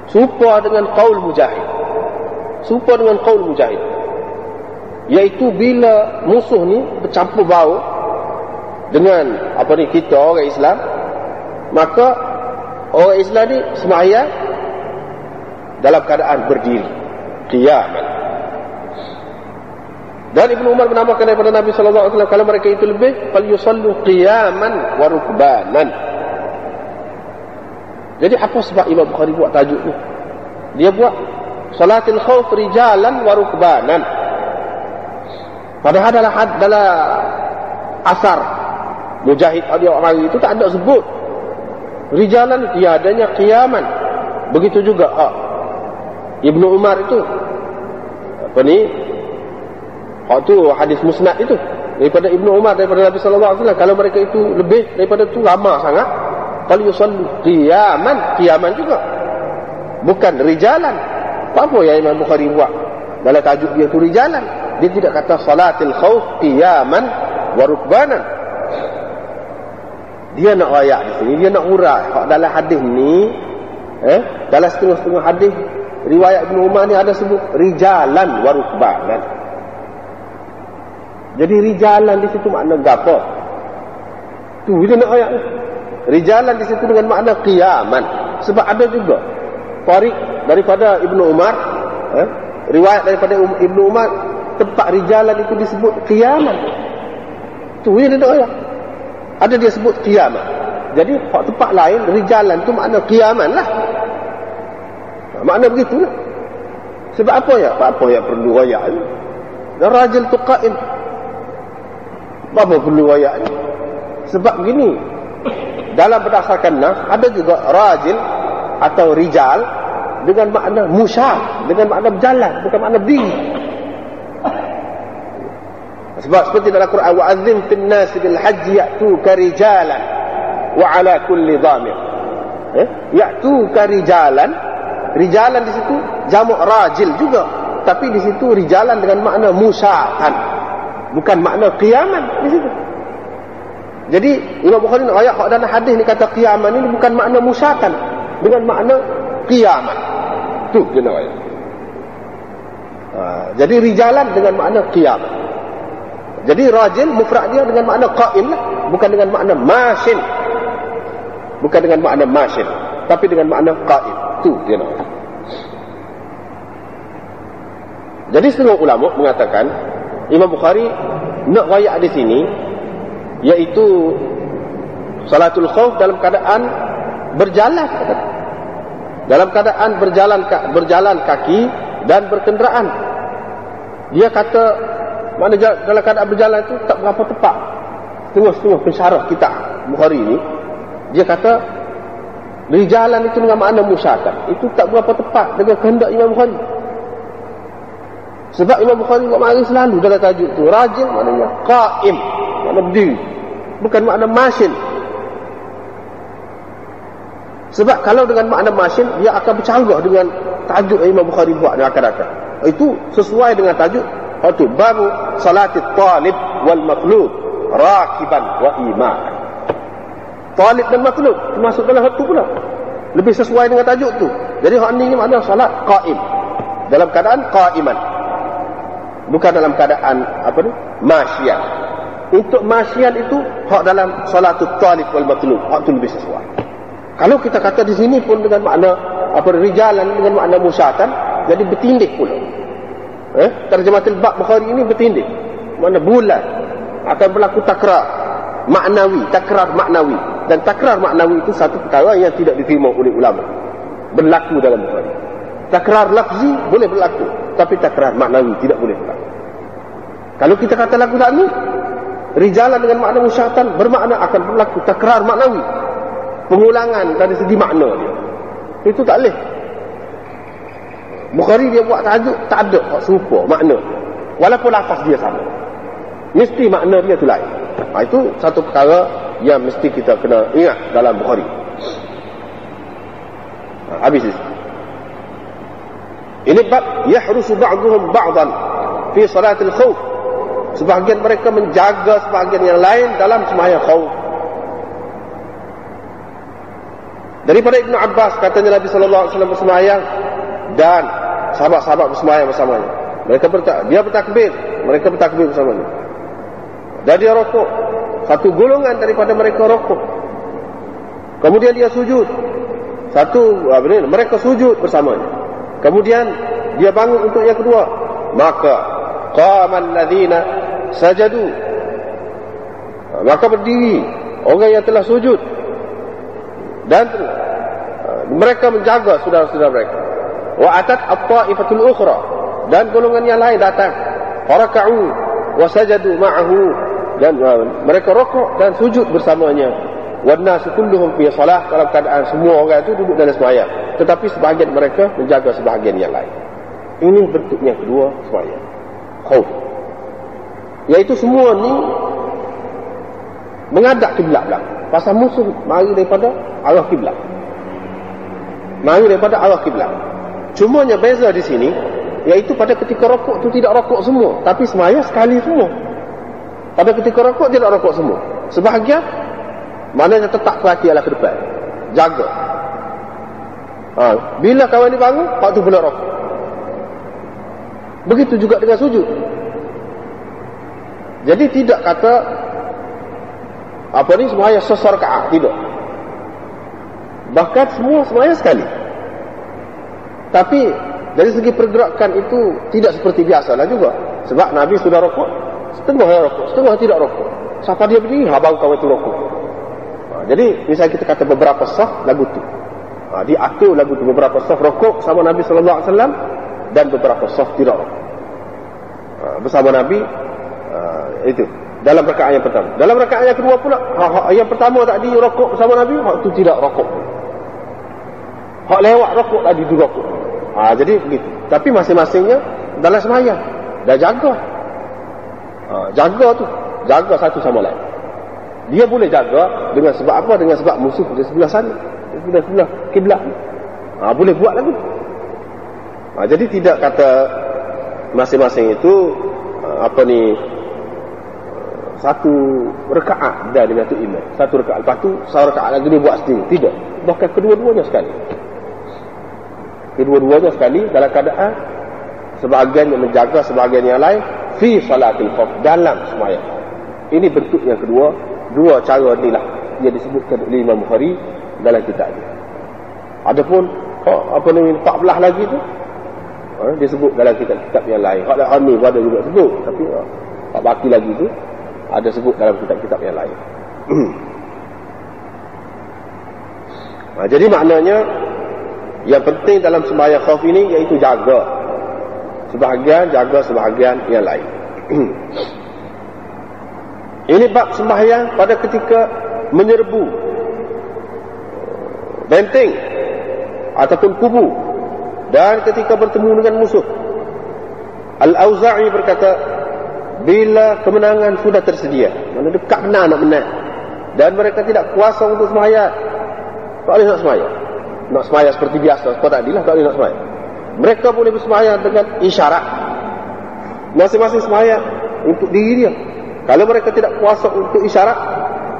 serupa dengan qaul Mujahid. Serupa dengan qaul Mujahid, iaitu bila musuh ni bercampur bau dengan kita orang Islam, maka orang Islam ni sembahyang dalam keadaan berdiri, qiyaman. Dan Ibnu Umar menambahkan daripada Nabi sallallahu alaihi wasallam, kalau mereka itu lebih, falyusallu qiyaman wa rukbanan. Jadi apa sebab Imam Bukhari buat tajuk ni? Dia buat salatul khauf rijalan wa rukbanan. Padahal dalam asar Mujahid orang itu tak ada sebut rijalan, tiadanya qiyaman. Begitu juga Ibnu Umar itu apa ni? Tu hadis musnad itu daripada Ibnu Umar, daripada Nabi sallallahu alaihi wasallam, kalau mereka itu lebih daripada tu lama sangat, kalau yusallu qiyaman juga, bukan rijalan. Apa yang Imam Bukhari buat dalam tajuk dia tu rijalan? Dia tidak kata salatul khauf qiyaman wa rukbanan. Dia nak ayat di sini, dia nak urai dalam hadis ni, dalam setengah-setengah hadis riwayat Ibnu Umar ni ada sebut rijalan wa rukbanan. Jadi rijalan di situ makna gapo? Tu dia nak ayat ni. Rijalan di situ dengan makna qiyaman. Sebab ada juga tarik daripada Ibnu Umar, riwayat daripada Ibnu Umar, tempat rijalan itu disebut qiyaman. Tu dia nak ayat. Ada dia sebut qiyaman. Jadi tempat lain rijalan tu makna qiyaman lah. Makna begitulah. Sebab apa ya? Apa yang perlu ayat ni? Dan rajul tu qaim. Apa perlu ayat ni? Sebab begini, dalam berdasarkan nas ada juga rajil atau rijal dengan makna musyah, dengan makna berjalan, bukan makna berdiri. Sebab seperti dalam Quran, wa'azzim fin nas bil hajj ya'tuka rijalan wa ala kulli dhamir. Ya'tuka rijalan, rijalan di situ jamak rajil juga, tapi di situ rijalan dengan makna musyatan, bukan makna qiyaman di situ. Jadi Imam Bukhari nak ayat hak dalam hadis ni kata qiyaman ni bukan makna musyatan, dengan makna qiyaman. Tu dia nak ayat. Jadi rijalan dengan makna qiyaman. Jadi rajil mufrad dia dengan makna qaim lah, bukan dengan makna mashin. Bukan dengan makna mashin, tapi dengan makna qaim. Tu dia nak. Jadi setengah ulama mengatakan Imam Bukhari nak wayak di sini iaitu salatul khauf dalam keadaan berjalan, dalam keadaan berjalan kaki dan berkenderaan. Dia kata mana dalam keadaan berjalan itu tak berapa tepat. Setengah-setengah pensyarah kitab Bukhari ini, dia kata berjalan itu dengan makna musyatan, itu tak berapa tepat dengan kehendak Imam Bukhari. Sebab Imam Bukhari buat mari selalu dalam tajuk tu rajil maknanya qaim, makna berdiri, bukan makna masin. Sebab kalau dengan makna masin, dia akan bercanggah dengan tajuk Imam Bukhari buat ni akan-akan. Itu sesuai dengan tajuk itu babu salatit talib wal matlub rakiban wa iman. Talib dan matlub termasuk dalam satu pula, lebih sesuai dengan tajuk tu. Jadi hak ni makna salat qaim, dalam keadaan qaiman, bukan dalam keadaan apa ni masyian. Untuk masyian itu hak dalam salatul talib wal matlub, hak tu lebih sesuai. Kalau kita kata di sini pun dengan makna apa rijalan dengan makna musyatan, jadi bertindih pula. Terjematul bab Bukhari ini bertindih, makna bulan akan berlaku takrar maknawi, dan takrar maknawi itu satu perkara yang tidak diterima oleh ulama berlaku dalam Bukhari. Takrar lafzi boleh berlaku, tapi takrar maknawi tidak boleh berlaku. Kalau kita kata lagu tak ni rijalan dengan makna musyatan, bermakna akan berlaku takrar maknawi, pengulangan dari segi makna dia. Itu tak boleh. Bukhari dia buat tajuk tak ada serupa makna, walaupun lafaz dia sama, mesti makna dia tu lain. Itu satu perkara yang mesti kita kena ingat dalam Bukhari. Habis ini. Ini bab yahrusu ba'duhum ba'dan fi salatil khauf. Sebahagian mereka menjaga sebahagian yang lain dalam sembahyang khauf. Daripada Ibnu Abbas katanya Nabi sallallahu alaihi wasallam bersembahyang dan sahabat-sahabat bersembahyang bersamanya. Dia bertakbir, mereka bertakbir bersamanya. Dan dia rokok. Satu golongan daripada mereka rokok. Kemudian dia sujud. Mereka sujud bersamanya. Kemudian dia bangun untuk yang kedua. Maka qamal ladzina sajadu, maka berdiri orang yang telah sujud, dan mereka menjaga saudara-saudara mereka. Wa atat at-ta'ifatul ukhra, dan golongan yang lain datang, faraka'u wa sajadu ma'ahu, dan mereka rukuk dan sujud bersamanya. Wan nasu kulluhum fi salah, dalam keadaan semua orang itu duduk dalam sembahyang, tetapi sebahagian mereka menjaga sebahagian yang lain. Ini bentuk yang kedua sembahyang khauf, iaitu semua ni menghadap kiblat belakang. Pasal musuh mari daripada arah kiblat, mari daripada arah kiblat. Cumanya beza di sini, iaitu pada ketika rokok tu tidak rokok semua, tapi semaya sekali semua. Pada ketika rokok tidak rokok semua, sebahagian maknanya tetap perhatianlah ke depan, jaga. Bila kawan ni bangun, waktu pula rokok. Begitu juga dengan sujud. Jadi tidak kata semaya sesarkaah, tidak. Bahkan semua semaya sekali. Tapi dari segi pergerakan itu tidak seperti biasalah juga. Sebab Nabi sudah rokok, setengah yang rokok, setengah tidak rokok. Siapa dia berdiri, abang kawan itu rokok. Jadi misalnya kita kata beberapa saf lagu tu, diatur lagu tu, beberapa saf rokok sama Nabi SAW, dan beberapa saf tidak rokok bersama Nabi. Itu dalam rakaat yang pertama. Dalam rakaat yang kedua pula, yang pertama tadi rokok bersama Nabi, waktu tidak rokok. Hak lewat rokok tadi tu rokok. Jadi begitu. Tapi masing-masingnya dalam sembahyang dah jaga. Jaga tu, jaga satu sama lain. Dia boleh jaga dengan sebab apa? Dengan sebab musuh di sebelah sana, di sebelah kiblat. Boleh buat lagi. Jadi tidak kata masing-masing itu satu rakaat dah dengan tu imam, satu rakaat, lepas tu satu rakaat lagi dia buat sendiri. Tidak. Bahkan kedua-duanya sekali. Kedua-duanya sekali dalam keadaan sebahagian yang menjaga sebahagian yang lain fi salatil khauf, dalam sembahyang. Ini bentuk yang kedua. Dua cara inilah yang disebutkan oleh Imam Bukhari dalam kitabnya. Adapun 14 lagi tu disebut dalam kitab-kitab yang lain. Hak ni ada juga sebut, tapi tak baki lagi tu ada sebut dalam kitab-kitab yang lain. Jadi maknanya yang penting dalam sembahyang khauf ini iaitu jaga sebahagian, jaga sebahagian yang lain. Ini bab sembahyang pada ketika menyerbu benteng ataupun kubu, dan ketika bertemu dengan musuh. Al-Auza'i berkata, bila kemenangan sudah tersedia, mana dekat benar nak menang, dan mereka tidak kuasa untuk sembahyang, tak boleh nak sembahyang. Nak sembahyang seperti biasa, seperti tadilah, tak boleh nak sembahyang. Mereka boleh bersembahyang dengan isyarat. Masing-masing sembahyang untuk diri dia. Kalau mereka tidak kuasa untuk isyarat,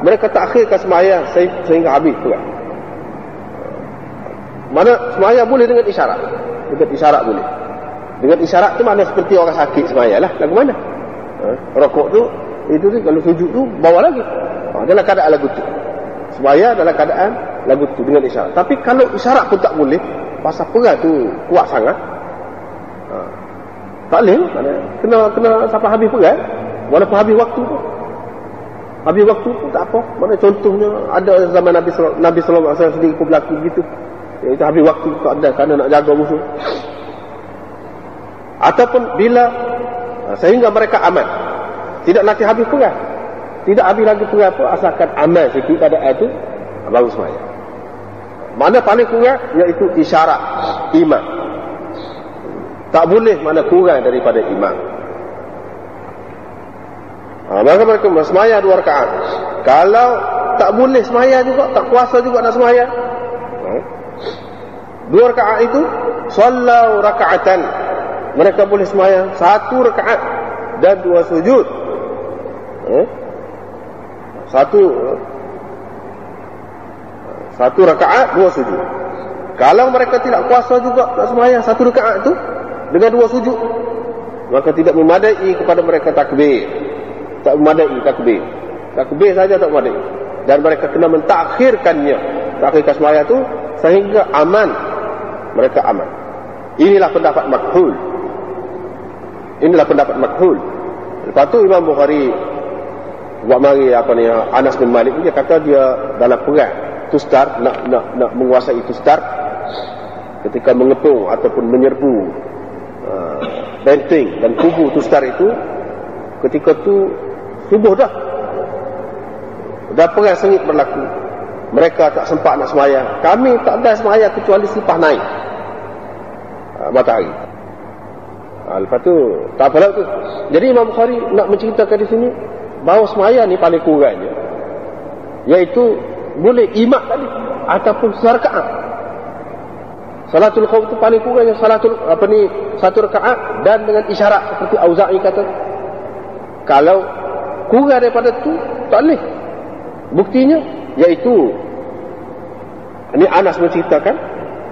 mereka takhirkan sembahyang sehingga habis tu kan. Mana sembahyang boleh dengan isyarat. Dengan isyarat boleh. Dengan isyarat tu mana seperti orang sakit sembahyang lah. Lagu mana? Rokok tu, itu tu kalau sujud tu bawa lagi. Dalam keadaan lagu tu. Sembahyang dalam keadaan lagu tu dengan isyarat. Tapi kalau isyarat pun tak boleh, pasal perang tu kuat sangat, tak boleh. Kena sampai habis perang. Walaupun habis waktu tu, habis waktu tu tak apa. Mana contohnya ada zaman Nabi SAW sendiri pun berlaku begitu. Iaitu habis waktu tu tak ada, kerana nak jaga musuh. Ataupun bila sehingga mereka aman, tidak nanti habis perang, tidak habis lagi perang apa, asalkan aman sikit keadaan tu, baru sembahyang. Mana paling kurang iaitu isyarat imam. Tak boleh mana kurang daripada imam. Maka mereka sembahyang 2 rakaat. Kalau tak boleh sembahyang juga, tak kuasa juga nak sembahyang, 2 rakaat itu sallau rakaatan, mereka boleh sembahyang 1 rakaat dan 2 sujud. Satu rakaat 2 sujud. Kalau mereka tidak kuasa juga nak sembahyang 1 rakaat itu dengan 2 sujud, maka tidak memadai kepada mereka takbir. Tak memadai takbir. Takbir saja tak memadai. Dan mereka kena mentakhirkannya, takhirkan sembahyang itu sehingga aman. Mereka aman. Inilah pendapat makhul. Inilah pendapat makhul. Lepas tu Imam Bukhari buat mari Anas bin Malik dia kata dia dalam perang Tustar, nak menguasai Tustar, ketika mengepung ataupun menyerbu benteng dan kubu Tustar itu, ketika tu subuh dah perang sengit berlaku, mereka tak sempat nak sembahyang. Kami tak ada sembahyang kecuali selepas naik matahari. Lepas tu tak apalah tu. Jadi Imam Bukhari nak menceritakan di sini bahawa sembahyang ni paling kurangnya iaitu boleh imak tadi ataupun serakaat. Salatul khauf tu paling kurangnya satu rakaat, dan dengan isyarat seperti Auza'i kata, kalau kurang daripada tu tak boleh. Buktinya iaitu ini Anas menceritakan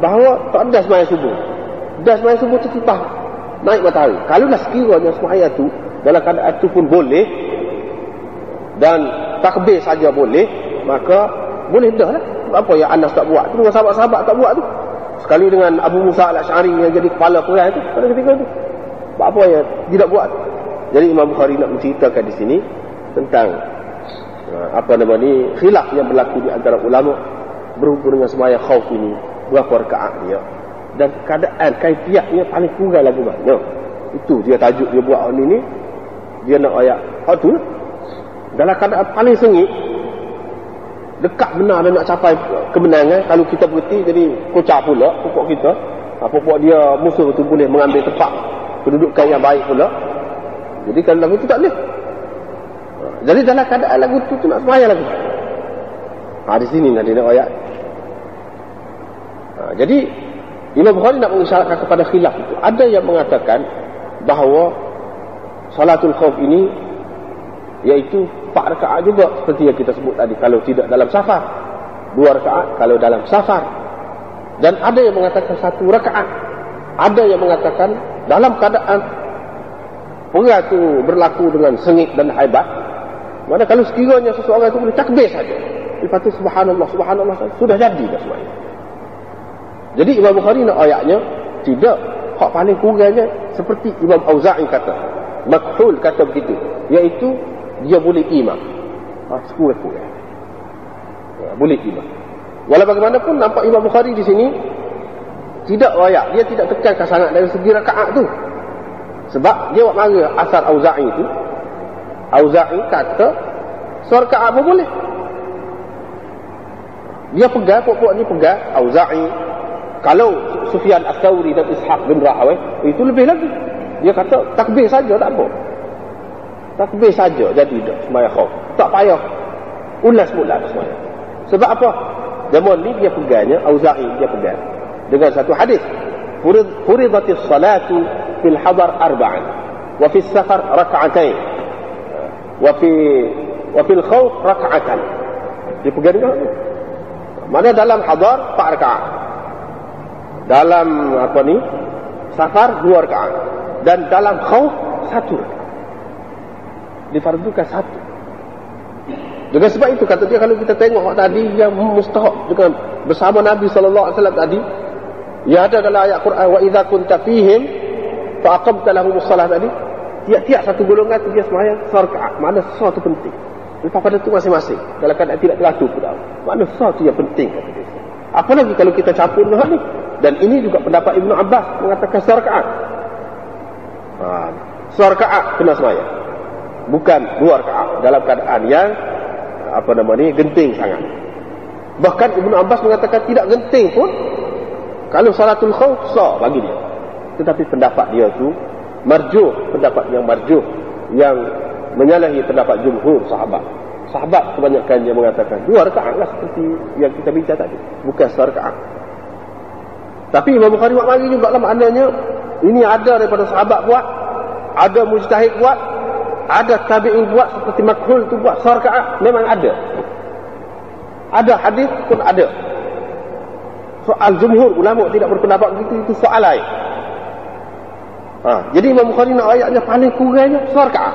bahawa tak ada sembahyang subuh. Dah sembahyang subuh tu selepas naik matahari. Kalau dah sekiranya sembahyang tu dalam keadaan tu pun boleh dan takbir saja boleh, maka boleh dah lah. Apa yang Anas tak buat tu, dengan sahabat-sahabat tak buat tu, sekali dengan Abu Musa al-Asy'ari yang jadi kepala perang tu pada ketika tu, apa yang tidak buat tu. Jadi Imam Bukhari nak menceritakan di sini tentang khilaf yang berlaku di antara ulama berhubung dengan sembahyang khauf ini, berapa rakaat dia dan keadaan kaifiatnya paling kurang lagu mana. Itu dia tajuk dia buat ni. Dia nak ayat tu dalam keadaan paling sengit, dekat benar dan nak capai kemenangan. Kalau kita berhenti jadi kocak pula pokok kita, pokok dia musuh tu boleh mengambil tempat kedudukan yang baik pula. Jadi kalau lagu tu tak boleh. Jadi dalam keadaan lagu tu nak sembahyang lagu. Di sini nanti nak ayat. Jadi Imam Bukhari nak mengisyaratkan kepada khilaf itu. Ada yang mengatakan bahawa salatul khauf ini iaitu 4 rakaat juga seperti yang kita sebut tadi kalau tidak dalam safar, 2 rakaat kalau dalam safar, dan ada yang mengatakan 1 rakaat. Ada yang mengatakan dalam keadaan perang itu berlaku dengan sengit dan haibat, mana kalau sekiranya seseorang itu boleh takbir saja, lepas itu subhanallah sudah jadi dah semuanya. Jadi Imam Bukhari nak ayatnya tidak hak paling kurangnya seperti Imam Auza'i kata, makhul kata begitu, iaitu dia boleh imam sekurang-kurang boleh imam. Walau bagaimanapun nampak Imam Bukhari di sini tidak ayat, dia tidak tekankan sangat dari segi rakaat tu, sebab dia buat mara asal Auza'i itu. Auza'i kata serakaat pun boleh. Dia pegang, pokok ni pegang Auza'i. Kalau Sufyan Ats-Tsauri dan Ishaq bin Rahawayh itu lebih lagi. Dia kata takbir saja tak apa. Takbir saja jadi dah sembahyang khauf. Tak payah ulas mula sembahyang. Sebab apa? Zaman ni dia pegangnya, Auza'i dia pegang dengan satu hadis. Furidatis salatu fil hadar arba'an wa fis safar rak'atain wa fil khauf rak'atan. Dia pegang dengan tu. Mana dalam hadar 4 rakaat. Dalam safar 2 rakaat, dan dalam khauf 1 rakaat. Difardukan 1. Dengan sebab itu kata dia, kalau kita tengok tadi yang mustahab dengan bersama Nabi sallallahu alaihi wasallam tadi, ya ada dalam ayat Quran, wa idza kunta fihim fa aqamta lahumus salat tadi, tiap-tiap satu golongan tu dia sembahyang rakaat. Mana sesuatu penting. Lepas pada tu masing-masing dalam keadaan tidak teratur pun. Mana sesuatu yang penting kata dia. Apalagi kalau kita campur dengan ni. Dan ini juga pendapat Ibnu Abbas mengatakan serakaat. Serakaat kena sembahyang. Bukan 2 rakaat dalam keadaan yang genting sangat. Bahkan Ibnu Abbas mengatakan tidak genting pun kalau salatul khauf sah bagi dia. Tetapi pendapat dia tu marjuh, pendapat yang marjuh, yang menyalahi pendapat jumhur sahabat. Sahabat kebanyakan yang mengatakan 2 rakaat lah seperti yang kita bincang tadi, bukan serakaat. Tapi Imam Bukhari buat lagi juga lah maknanya ini ada daripada sahabat buat, ada mujtahid buat, ada tabi'in buat, seperti makhul tu buat serakaat, memang ada. Ada hadis pun ada. Soal jumhur ulama tidak berpendapat begitu, itu soal lain. Jadi Imam Bukhari nak ayatnya paling kurangnya serakaat.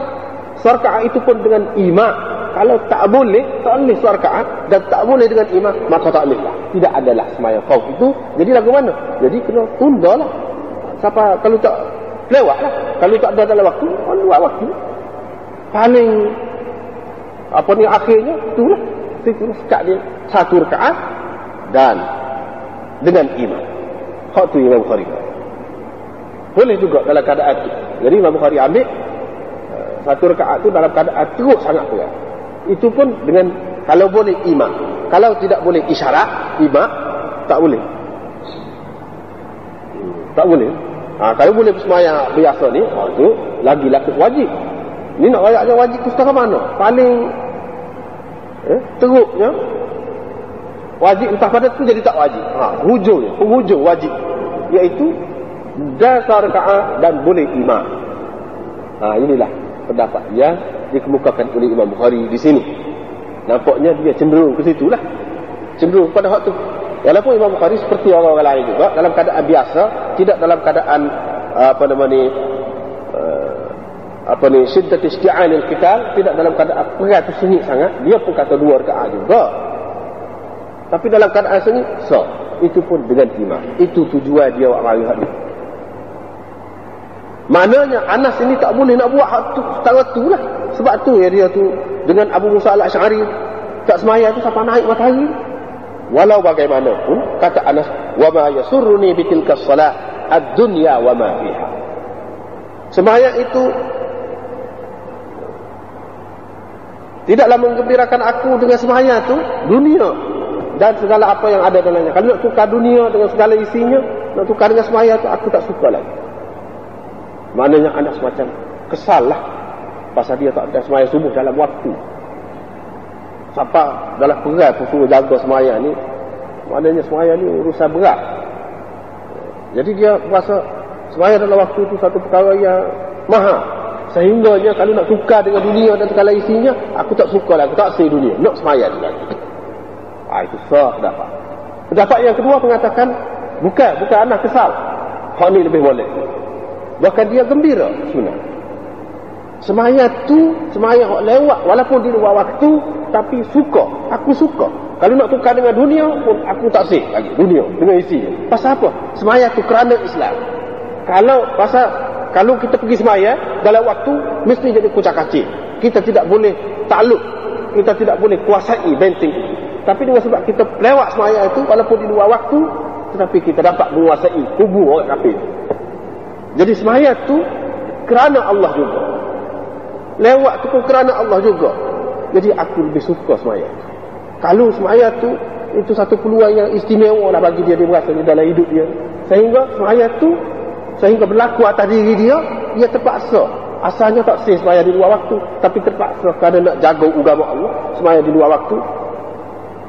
Serakaat itu pun dengan imam. Kalau tak boleh serakaat dan tak boleh dengan imam, maka tak boleh lah. Tidak adalah sembahyang khauf itu. Jadi lagu mana? Jadi kena tunda lah. Siapa kalau tak lewatlah. Kalau tak ada dalam waktu, luar waktu. Paling akhirnya itulah. Itu sekat dia 1 rakaat dan dengan imam. Hak tu Imam Bukhari. Boleh juga dalam keadaan itu. Jadi Imam Bukhari ambil 1 rakaat tu dalam keadaan teruk sangat berat. Itu pun dengan, kalau boleh imam. Kalau tidak boleh isyarat imam, tak boleh. Tak boleh. Kalau boleh bersemayang biasa ni, tu lagi wajib. Ni nak ayatnya wajib tu setengah mana? Paling teruknya wajib, entah pada tu jadi tak wajib. Penghujung wajib, iaitu dasar rakaat dan boleh imam. Inilah pendapat yang dikemukakan oleh Imam Bukhari di sini. Nampaknya dia cenderung ke situ lah. Cenderung pada waktu. Walaupun Imam Bukhari seperti orang-orang lain juga, dalam keadaan biasa, tidak dalam keadaan syiddat isti'an al-qital, tidak dalam keadaan perang tu sengit sangat, dia pun kata 2 rakaat juga. Tapi dalam keadaan sengit, itu pun dengan imam. Itu tujuan dia orang hari ni. Maknanya Anas ini tak boleh nak buat setara tu lah. Sebab tu dia tu dengan Abu Musa al-Asy'ari tak semaya tu sampai naik matahari. Walau bagaimanapun, kata Anas, wa ma yasurruni bitilka salat ad-dunya wa ma fiha. Sembahyang itu tidaklah menggembirakan aku dengan sembahyang itu dunia dan segala apa yang ada dalamnya. Kalau nak tukar dunia dengan segala isinya, nak tukar dengan sembahyang itu, aku tak suka lagi. Maknanya anak semacam kesal lah pasal dia tak ada sembahyang subuh dalam waktu. Sampai dalam perang pun suruh jaga sembahyang ni. Maknanya sembahyang ni urusan berat. Jadi dia rasa sembahyang dalam waktu itu satu perkara yang mahal. Sehingganya kalau nak tukar dengan dunia dan segala isinya, aku tak suka lah, aku tak say dunia, nak sembahyang lagi. Itu sah pendapat. Pendapat yang kedua mengatakan bukan anak kesal. Hak ni lebih boleh. Bahkan dia gembira sebenarnya. Sembahyang tu sembahyang hak lewat walaupun di luar waktu, tapi suka. Aku suka. Kalau nak tukar dengan dunia pun aku tak say lagi dunia dengan isinya. Pasal apa? Sembahyang tu kerana Islam. Kalau kita pergi sembahyang dalam waktu, mesti jadi kucak-kacir. Kita tidak boleh takluk, kita tidak boleh kuasai benteng. Tapi dengan sebab kita lewat sembahyang itu walaupun di luar waktu, tetapi kita dapat menguasai kubu orang kafir. Jadi sembahyang itu kerana Allah juga, lewat itu pun kerana Allah juga. Jadi aku lebih suka sembahyang. Kalau sembahyang itu satu peluang yang istimewa lah bagi dia berasa di dalam hidup dia, sehingga berlaku atas diri dia terpaksa. Asalnya tak sah sembahyang di luar waktu, tapi terpaksa kerana nak jaga agama Allah, sembahyang di luar waktu.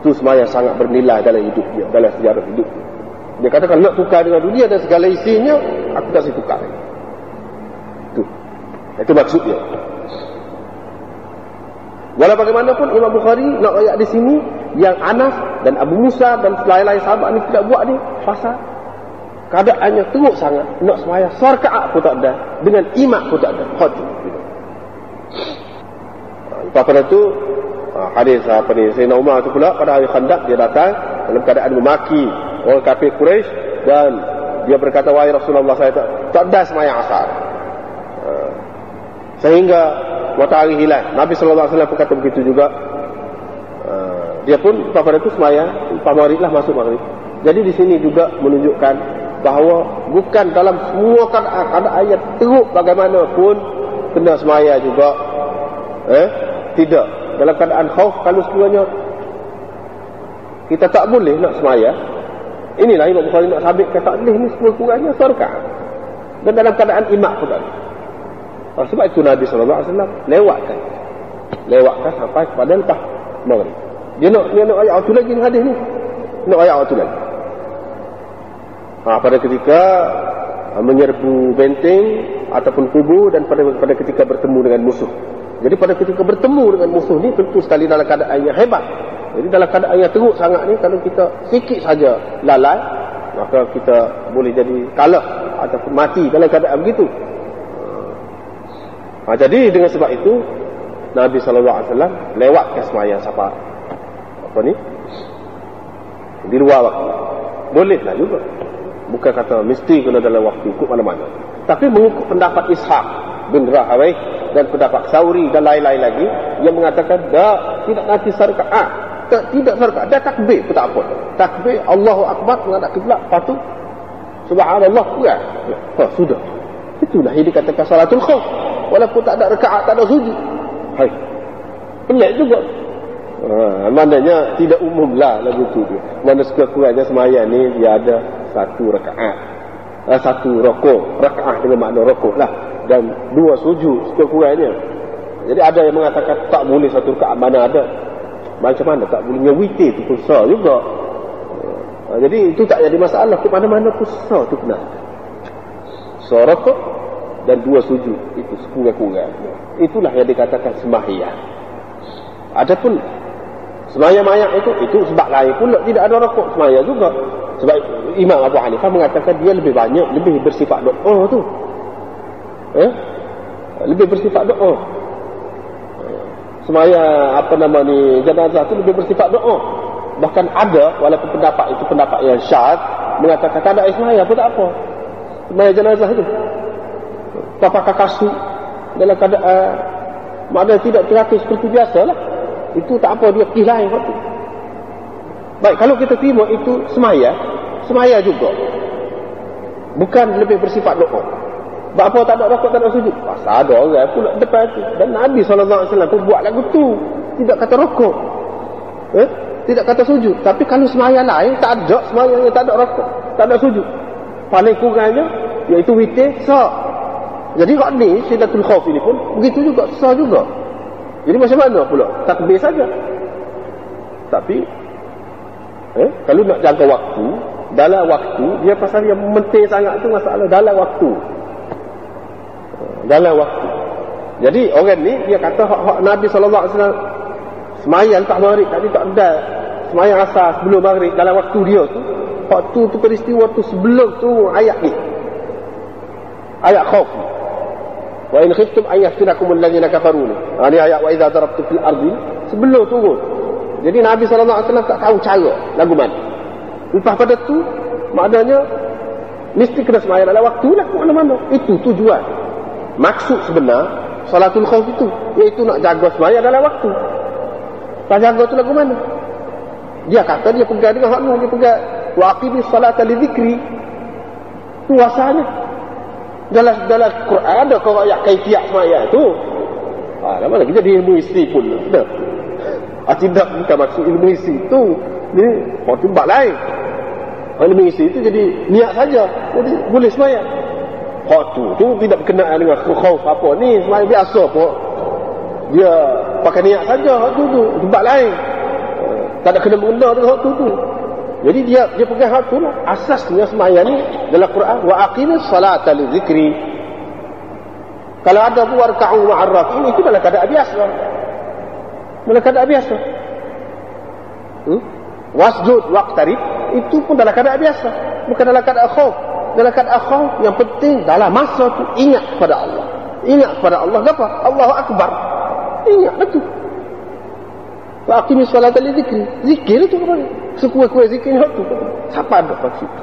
Itu sembahyang sangat bernilai dalam hidup dia, dalam sejarah hidup dia. Dia kata kalau nak tukar dengan dunia dan segala isinya, aku tak boleh tukar. Itu maksudnya. Walau bagaimanapun Imam Bukhari nak ayat di sini yang Anas dan Abu Musa dan lain-lain sahabat ni tidak buat ni pasal keadaannya teruk sangat, nak sembahyang rakaat pun tak ada, dengan imam pun tak ada. Lepas pada tu hadis Sayyidina Umar tu pula pada hari Khandaq dia datang dalam keadaan memaki orang kafir Quraisy dan dia berkata, wahai Rasulullah, saya tak ada sembahyang asar. Sehingga matahari hilang. Nabi SAW pun kata begitu juga. Dia pun pada itu sembahyang lepas maghrib lah, masuk maghrib. Jadi di sini juga menunjukkan bahawa bukan dalam semua keadaan ayat teruk bagaimanapun kena sembahyang juga. Tidak. Dalam keadaan khauf, kalau sekiranya kita tak boleh nak sembahyang, inilah Imam Bukhari nak sabitkan tak boleh ni sekurang-kurangnya rakaat. Dan dalam keadaan imam pun tak boleh. Sebab itu Nabi SAW lewatkan sampai kepada lepas maghrib. Dia nak ayat waktu lagi ni hadis ni. Nak ayat waktu lagi. Pada ketika menyerbu benteng ataupun kubu dan pada ketika bertemu dengan musuh. Jadi pada ketika bertemu dengan musuh ni tentu sekali dalam keadaan yang hebat. Jadi dalam keadaan yang teruk sangat ni, kalau kita sikit saja lalai, maka kita boleh jadi kalah ataupun mati dalam keadaan begitu. Jadi dengan sebab itu Nabi SAW lewatkan sembahyang siapa di luar waktu. Bolehlah juga. Bukan kata mesti kena dalam waktu, ikut mana-mana. Tapi mengikut pendapat Ishaq bin Rahawayh dan pendapat Sauri dan lain-lain lagi yang mengatakan tidak nanti sarkaat, tidak sarkaat, dah takbir pun tak apa. Takbir Allahu Akbar menghadap kiblat, lepas tu subhanallah ya. Sudah. Itulah yang dikatakan salatul khauf. Walaupun tak ada rakaat, tak ada sujud. Hai. Pelik juga. Maknanya tidak umum lah lagu tu. Mana sekurang-kurangnya sembahyang ni dia ada satu rakaat, satu rokok, rakaat dengan makna rokok lah, dan dua sujud sekurang-kurangnya. Jadi ada yang mengatakan tak boleh satu rakaat, mana ada. Macam mana tak boleh? Yang witir tu pun sah juga. Jadi itu tak jadi masalah. Ke mana-mana pun sah tu kena. So rokok dan dua sujud itu sekurang-kurang. Itulah yang dikatakan sembahyang. Adapun sembahyang itu sebab lain pula, tidak ada rokok sembahyang juga. Sebab Imam Abu Hanifah mengatakan dia lebih banyak, lebih bersifat doa tu. Lebih bersifat doa. Sembahyang jenazah tu lebih bersifat doa. Bahkan ada, walaupun pendapat itu pendapat yang syadz, mengatakan tak ada sembahyang pun tak apa. Sembahyang jenazah tu pakai kasut dalam keadaan makna tidak teratur seperti biasalah. Itu tak apa, dia pilih waktu. Baik, kalau kita terima itu semaya juga. Bukan lebih bersifat doa. Sebab apa tak ada rokok, tak ada sujud? Pasal ada orang pula depan tu. Dan Nabi SAW pun buat lagu tu. Tidak kata rokok. Tidak kata sujud. Tapi kalau semaya lain, tak ada semaya yang tak ada rokok, tak ada sujud. Paling kurangnya, iaitu witir, sah. Jadi kat ni, Sidatul Khauf ini pun, begitu juga, sah juga. Jadi macam mana pula? Takbir saja. Tapi kalau nak jaga waktu, dalam waktu, dia pasal yang penting sangat tu masalah dalam waktu. Dalam waktu. Jadi orang ni dia kata hak Nabi SAW semayang tak maghrib tadi tak ada. Semayang asar sebelum maghrib dalam waktu dia tu. Waktu tu peristiwa tu sebelum tu ayat ni. Ayat khauf ni. Wa in khiftum an yaftinakum alladhina kafaru. Ni ayat wa idza darabtum fil ardi sebelum turun. Jadi Nabi SAW tak tahu cara lagu mana. Lepas pada tu maknanya mesti kena semayang dalam waktu lah, mana-mana. Itu tujuan. Maksud sebenar salatul khauf itu, iaitu nak jaga semayang dalam waktu. Tak jaga tu lagu mana? Dia kata dia pegang dengan hak ni, dia pegang wa aqimis salata li dzikri. Tu asalnya. Dalam Quran ada kau ayat kaifiat semayang tu. Mana kita di ilmu isi pun dah. Tidak bukan maksud ilmu isi tu. Ni tempat lain. Ilmu isi itu jadi niat saja. Jadi boleh semayang. Hak tu tidak berkenaan dengan khauf apa ni, semayang biasa pun. Dia pakai niat saja hak tu tempat lain. Tak ada kena-mengena dengan hak tu. Jadi dia pegang hak tu lah. Asasnya semayang ni dalam Quran wa aqimis salata li dzikri. Kalau ada buat raka'u ma'ar rafi'in itu dalam keadaan biasa. Dalam keadaan biasa. Wasjud waqtarib itu pun dalam keadaan biasa, bukan dalam keadaan khauf. Dalam keadaan khauf yang penting dalam masa tu ingat kepada Allah. Ingat kepada Allah apa? Allahu Akbar. Ingat betul. Wa aqimis salata li dzikri. Zikir itu apa? Sekuat-kuat zikir hak tu. Siapa ada kat situ?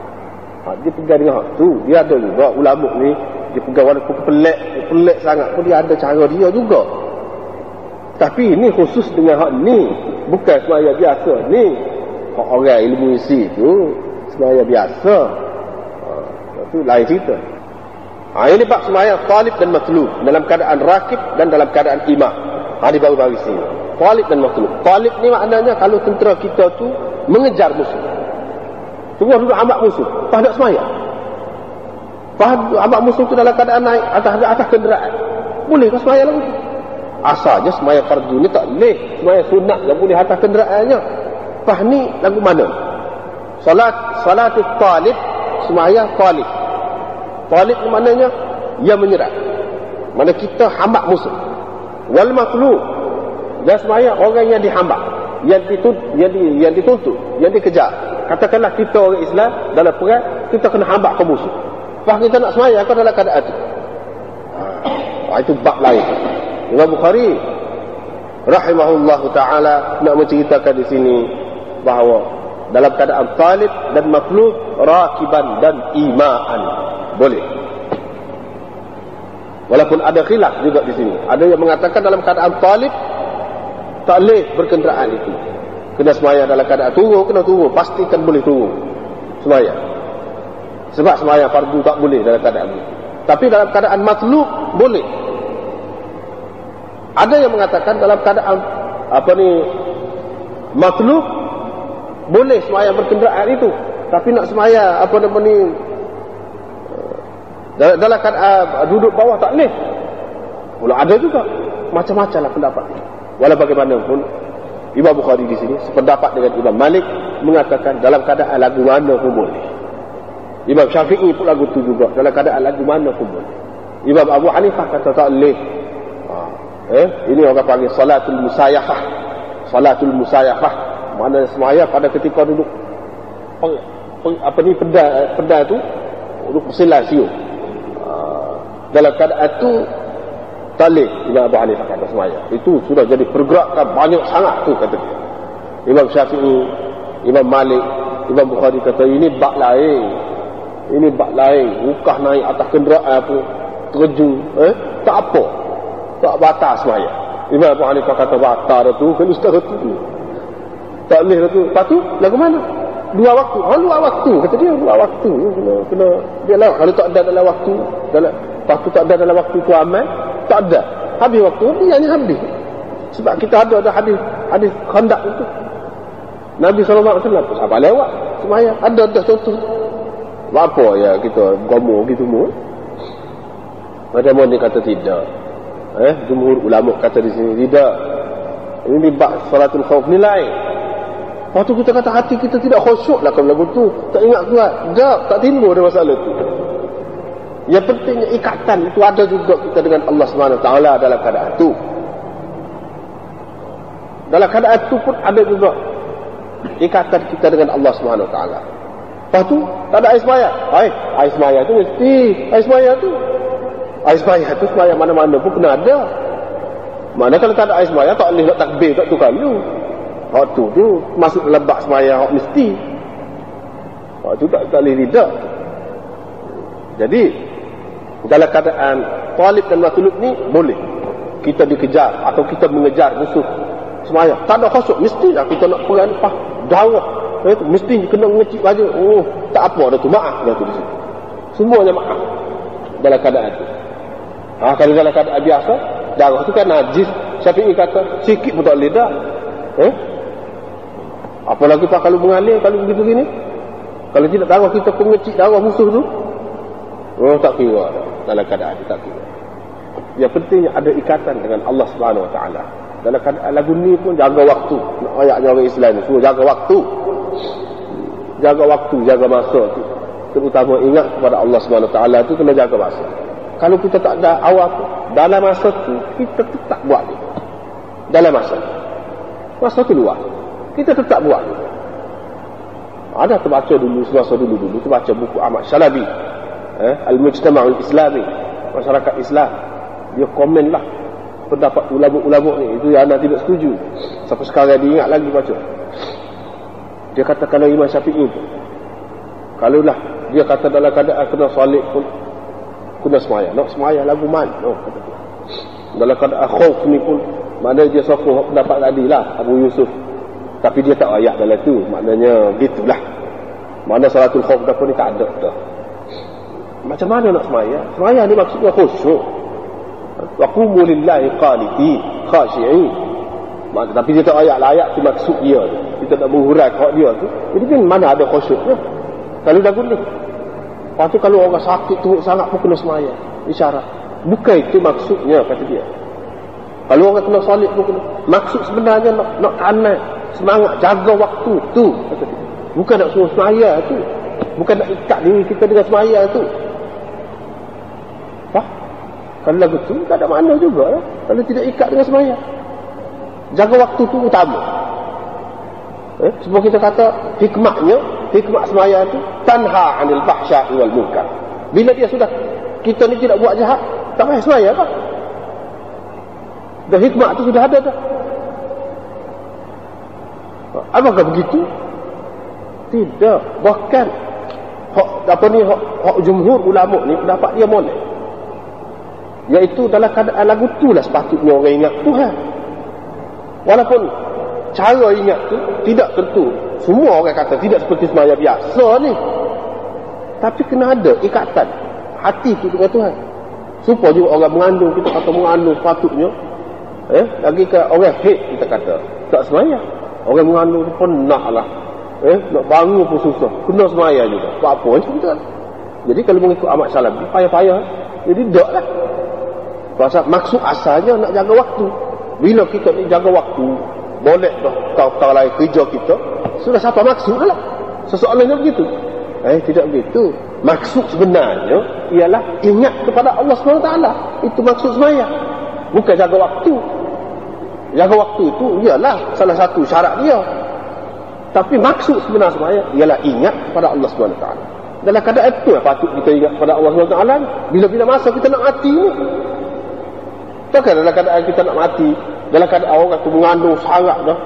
Dia pegang dengan hak tu. Dia ada juga ulama ni, dia pegang walaupun pelik sangat pun dia ada cara dia juga. Tapi ini khusus dengan hak ni, bukan sembahyang biasa ni. Hak orang ilmu isi tu sembahyang biasa. Itu lain cerita. Ini bab sembahyang talib dan matlub, dalam keadaan rakib dan dalam keadaan imam. Ini baru-baru sini. Talib dan matlub. Talib ni maknanya kalau tentera kita tu mengejar musuh. Tunggu duduk hambak musuh, tak nak sembahyang. Hambak musuh tu dalam keadaan naik atas kenderaan. Boleh ke sembahyang lagu tu? Asalnya sembahyang fardu ni tak boleh. Sembahyang sunat yang boleh atas kenderaannya. Lepas ni lagu mana? Salatul talib, sembahyang talib. Talib ni maknanya yang menyerang. Mana kita hambak musuh. Wal matlub, dan sembahyang orang yang dihambak, yang dituntut, yang dikejar. Katakanlah kita orang Islam dalam perang, kita kena hambak ke musuh. Lepas kita nak sembahyang kau dalam keadaan itu. Itu bab lain. Imam Bukhari rahimahullah ta'ala nak menceritakan di sini bahawa dalam keadaan talib dan matlub, rakiban dan imaan. Boleh. Walaupun ada khilaf juga di sini. Ada yang mengatakan dalam keadaan talib tak boleh berkenderaan itu. Kena semaya dalam keadaan tunggu, kena tunggu. Pastikan boleh tunggu semaya. Sebab semaya fardu tak boleh dalam keadaan itu. Tapi dalam keadaan matlub boleh. Ada yang mengatakan dalam keadaan matlub boleh semaya berkenderaan itu. Tapi nak semaya dalam keadaan duduk bawah tak boleh. Mula ada juga macam-macam lah pendapat. Walau bagaimanapun Imam Bukhari di sini sependapat dengan Imam Malik, mengatakan dalam keadaan lagu mana pun boleh. Imam Syafi'i pun lagu tu juga, dalam keadaan lagu mana pun boleh. Imam Abu Hanifah kata tak boleh. Ini orang panggil salatul musayafah. Salatul musayafah, mana semaya pada ketika duduk pedal tu duduk bersilasio. Dalam keadaan tu tak boleh. Imam Abu Hanifah kata semaya. Itu sudah jadi pergerakan banyak sangat tu, kata dia. Imam Syafi'i, Imam Malik, Imam Bukhari kata ini bab lain. Ini bab lain. Rukah naik atas kenderaan pun terjun, tak apa. Tak batal semaya. Imam Abu Hanifah kata batal dah tu, kena ustaz tu. Tak boleh dah tu. Lepas tu lagu mana? Dua waktu. Dua waktu kata dia, dua waktu. Kena dia lah. Kalau tak ada dalam waktu, lepas tu tak ada dalam waktu tu amal, tak ada. Habis waktu dia ni habis. Sebab kita ada hadis Khandaq itu. Nabi SAW sahabat lewat semaya. Ada contoh. Apa ya kita gomo gitu mu? Macam mana dia kata tidak? Jumhur ulama kata di sini tidak. Ini bab salatul khauf ni lain. Waktu kita kata hati kita tidak khusyuk lah kalau lagu tu, tak ingat kuat, tak timbul ada masalah tu. Yang pentingnya ikatan itu ada juga kita dengan Allah SWT dalam keadaan tu. Dalam keadaan tu pun ada juga ikatan kita dengan Allah SWT. Lepas tu tak ada air semaya. Air semaya tu mesti air semaya tu semaya mana-mana pun kena ada. Mana kalau tak ada air semaya tak boleh nak takbir tak tu kalau. Hak tu masuk dalam bab semaya hak mesti. Hak tu tak boleh tidak. Jadi dalam keadaan talib dan matlub ni boleh kita dikejar atau kita mengejar musuh semaya. Tak ada khusyuk, mestilah kita nak perang dakwah. Mesti kena mengecik baju. Tak apa dah tu, maaf dah tu di situ. Semuanya maaf dalam keadaan tu. Kalau dalam keadaan biasa, darah tu kan najis. Syafi'i kata sikit pun tak boleh dah. Apalagi pak kalau mengalir, kalau begitu gini. Kalau tidak darah kita pengecik darah musuh tu, tak kira dah. Dalam keadaan dia tak kira. Yang pentingnya ada ikatan dengan Allah Subhanahu Wa Taala. Dalam keadaan lagu ni pun jaga waktu. Ayatnya orang Islam ni semua jaga waktu. Jaga waktu, jaga masa tu. Terutama ingat kepada Allah Subhanahu Wa Taala tu, kena jaga masa. Kalau kita tak ada awal tu, dalam masa tu kita tetap buat dia. Dalam masa tu luar, kita tetap buat dia. Ada terbaca dulu, semasa dulu terbaca buku Ahmad Shalabi, Al-Mujtama'ul Islami, masyarakat Islam. Dia komen lah pendapat ulama-ulama ni. Itu yang anda tidak setuju. Sampai sekarang dia ingat lagi baca. Dia kata kalau Imam Syafi'i tu, kalau lah dia kata dalam keadaan kena solat pun kena semaya. Nak semaya lagu man. Kata dia. Dalam keadaan khauf ni pun, maknanya dia sokong pendapat tadi lah Abu Yusuf. Tapi dia tak ayat dalam tu. Maknanya gitulah. Mana salatul khauf dah pun ni tak ada dah. Macam mana nak semaya? Semaya ni maksudnya khusyuk. Wa qumu lillahi qanitin khashi'in. Tapi dia tak ayat lah, ayat tu maksud dia. Kita tak menghurai hak dia tu. Jadi kan mana ada khusyuknya? Kalau dah guna. Lepas tu kalau orang sakit tu sangat pun kena semaya. Isyarat. Bukan itu maksudnya, kata dia. Kalau orang kena solat pun kena. Maksud sebenarnya nak tanam semangat, jaga waktu tu, kata dia. Bukan nak suruh semaya tu. Bukan nak ikat diri kita dengan semaya tu. Kalau lagu tu tak ada makna juga lah. Kalau tidak ikat dengan semaya. Jaga waktu tu utama. Sebab kita kata hikmah semaya tu tanha 'anil fahsya'i wal munkar. Bila dia sudah kita ni tidak buat jahat, tak payah semaya lah. Dan hikmah tu sudah ada dah. Apakah begitu? Tidak. Bahkan hak jumhur ulama ni pendapat dia molek. Iaitu dalam keadaan lagu tu lah sepatutnya orang ingat Tuhan. Walaupun cara ingat tu tidak tentu semua orang kata tidak seperti semaya biasa ni, tapi kena ada ikatan hati kita dengan Tuhan. Supaya juga orang mengandung, kita kata mengandung sepatutnya lagi ke orang hate kita kata tak semaya. Orang mengandung tu penat lah, nak bangun pun susah, kena semaya juga. Apa macam tu. Jadi kalau mengikut Ahmad Syalabi payah-payah, jadi tak lah. Pasal maksud asalnya nak jaga waktu. Bila kita ni jaga waktu, boleh dah tahu lain kerja kita, sudah siapa maksud lah. Sesoalannya begitu. Tidak begitu. Maksud sebenarnya ialah ingat kepada Allah SWT. Itu maksud semaya. Bukan jaga waktu. Jaga waktu itu ialah salah satu syarat dia. Tapi maksud sebenar semaya ialah ingat kepada Allah SWT. Dalam keadaan itu patut kita ingat kepada Allah SWT. Bila-bila masa kita nak mati ni, takkan dalam keadaan kita nak mati, dalam keadaan orang tu mengandung syarat dah,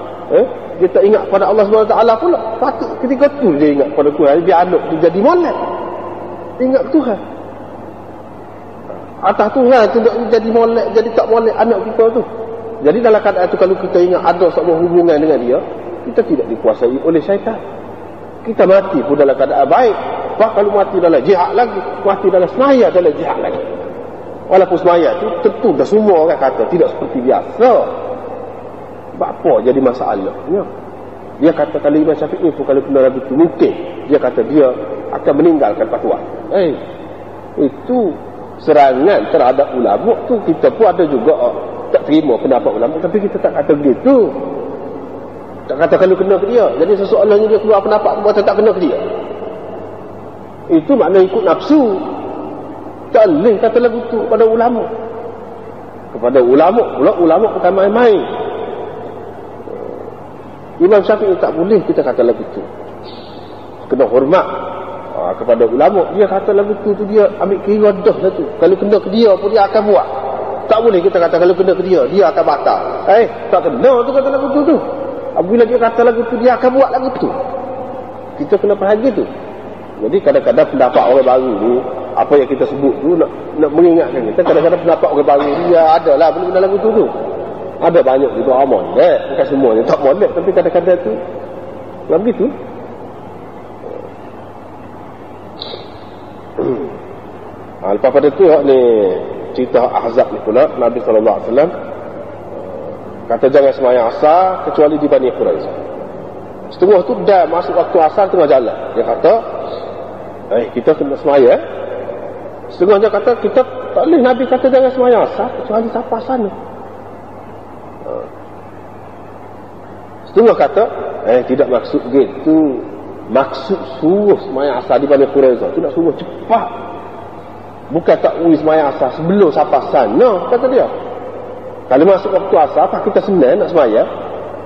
kita ingat pada Allah SWT pula. Patut ketika tu dia ingat pada Tuhan. Biar anak tu jadi molek, ingat Tuhan. Atas Tuhan tu jadi molek, jadi tak molek anak kita tu. Jadi dalam keadaan tu kalau kita ingat ada sebuah hubungan dengan dia, kita tidak dikuasai oleh syaitan. Kita mati pun dalam keadaan baik. Bahkan kalau mati dalam jihad lagi, mati dalam semaya dalam jihad lagi. Walaupun semaya tu tentu dah semua orang kata tidak seperti biasa. Apa jadi masalahnya? Dia kata kalau Imam Syafi'i pun kalau kena lagu tu mungkin dia kata dia akan meninggalkan fatwa. Itu serangan terhadap ulama tu. Kita pun ada juga tak terima pendapat ulama, tapi kita tak kata begitu. Tak kata kalau kena ke dia. Jadi sesoalannya dia keluar pendapat tu tak kena ke dia. Itu makna ikut nafsu. Tak boleh kata lagu tu pada ulama. Kepada ulama pula, ulama bukan main-main. Imam Syafi'i tak boleh kita kata lagu tu. Kena hormat kepada ulama. Dia kata lagu tu dia ambil kira dah lah tu. Kalau kena ke dia pun dia akan buat. Tak boleh kita kata kalau kena ke dia akan batal. Tak kena tu kata lagu tu. Bila dia kata lagu tu dia akan buat lagu tu. Kita kena faham gitu. Jadi kadang-kadang pendapat orang baru ni, apa yang kita sebut tu nak mengingatkan kita, kadang-kadang pendapat orang baru dia ada lah benda lagu tu. Ada banyak juga molek, bukan semuanya tak molek, tapi kadang-kadang tu macam begitu. Lepas pada tu ni cerita Ahzab ni pula, Nabi SAW kata jangan sembahyang asar kecuali di Bani Quraisyah. Setengah tu dah masuk waktu asar tengah jalan. Dia kata kita kena sembahyang. Setengahnya kata kita tak boleh, Nabi kata jangan sembahyang asar kecuali sampai sana. Setengah kata tidak maksud gitu. Maksud suruh sembahyang asar di Bani Quraisyah tu nak suruh cepat. Bukan tak boleh sembahyang asar sebelum sampai sana, kata dia. Kalau masuk waktu asar, apa kita senang nak sembahyang?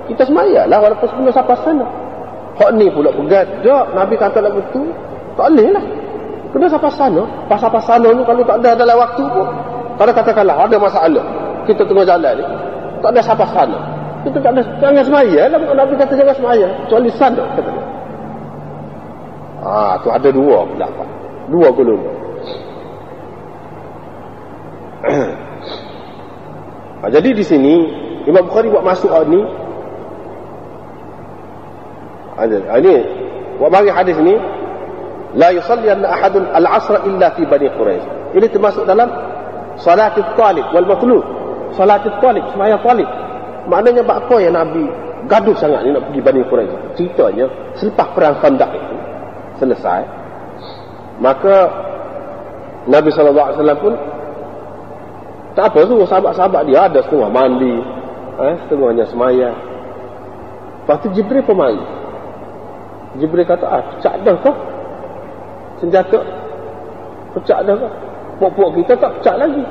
Kita sembahyang lah walaupun sebelum sampai sana. Hak ni pula pegat. Tak, Nabi kata lagu tu tak boleh lah. Kena sampai sana. Pas-sampai sana ni kalau tak ada dalam waktu pun, kalau katakanlah ada masalah, kita tengah jalan ni, tak ada sampai sana, kita tak ada, jangan sembahyang lah. Nabi kata jangan sembahyang kecuali sana, kata dia. Tu ada dua pendapat, dua golongan. Jadi di sini Imam Bukhari buat masuk ni, ini buat bagi hadis ni, la yusallianna ahadun al-asr illa fi Bani Quraisyah. Ini termasuk dalam salatul talib wal matlub. Salatul talib, sembahyang talib. Maknanya apa yang Nabi gaduh sangat ni nak pergi Bani Quraisyah. Ceritanya selepas perang Khandaq itu selesai, maka Nabi SAW pun tak apa tu, sahabat-sahabat dia ada setengah mandi, setengahnya sembahyang. Lepas tu Jibril pun mari. Jibril kata, pecah dah kau senjata, pecah dah kau, pok-pok kita tak pecah lagi.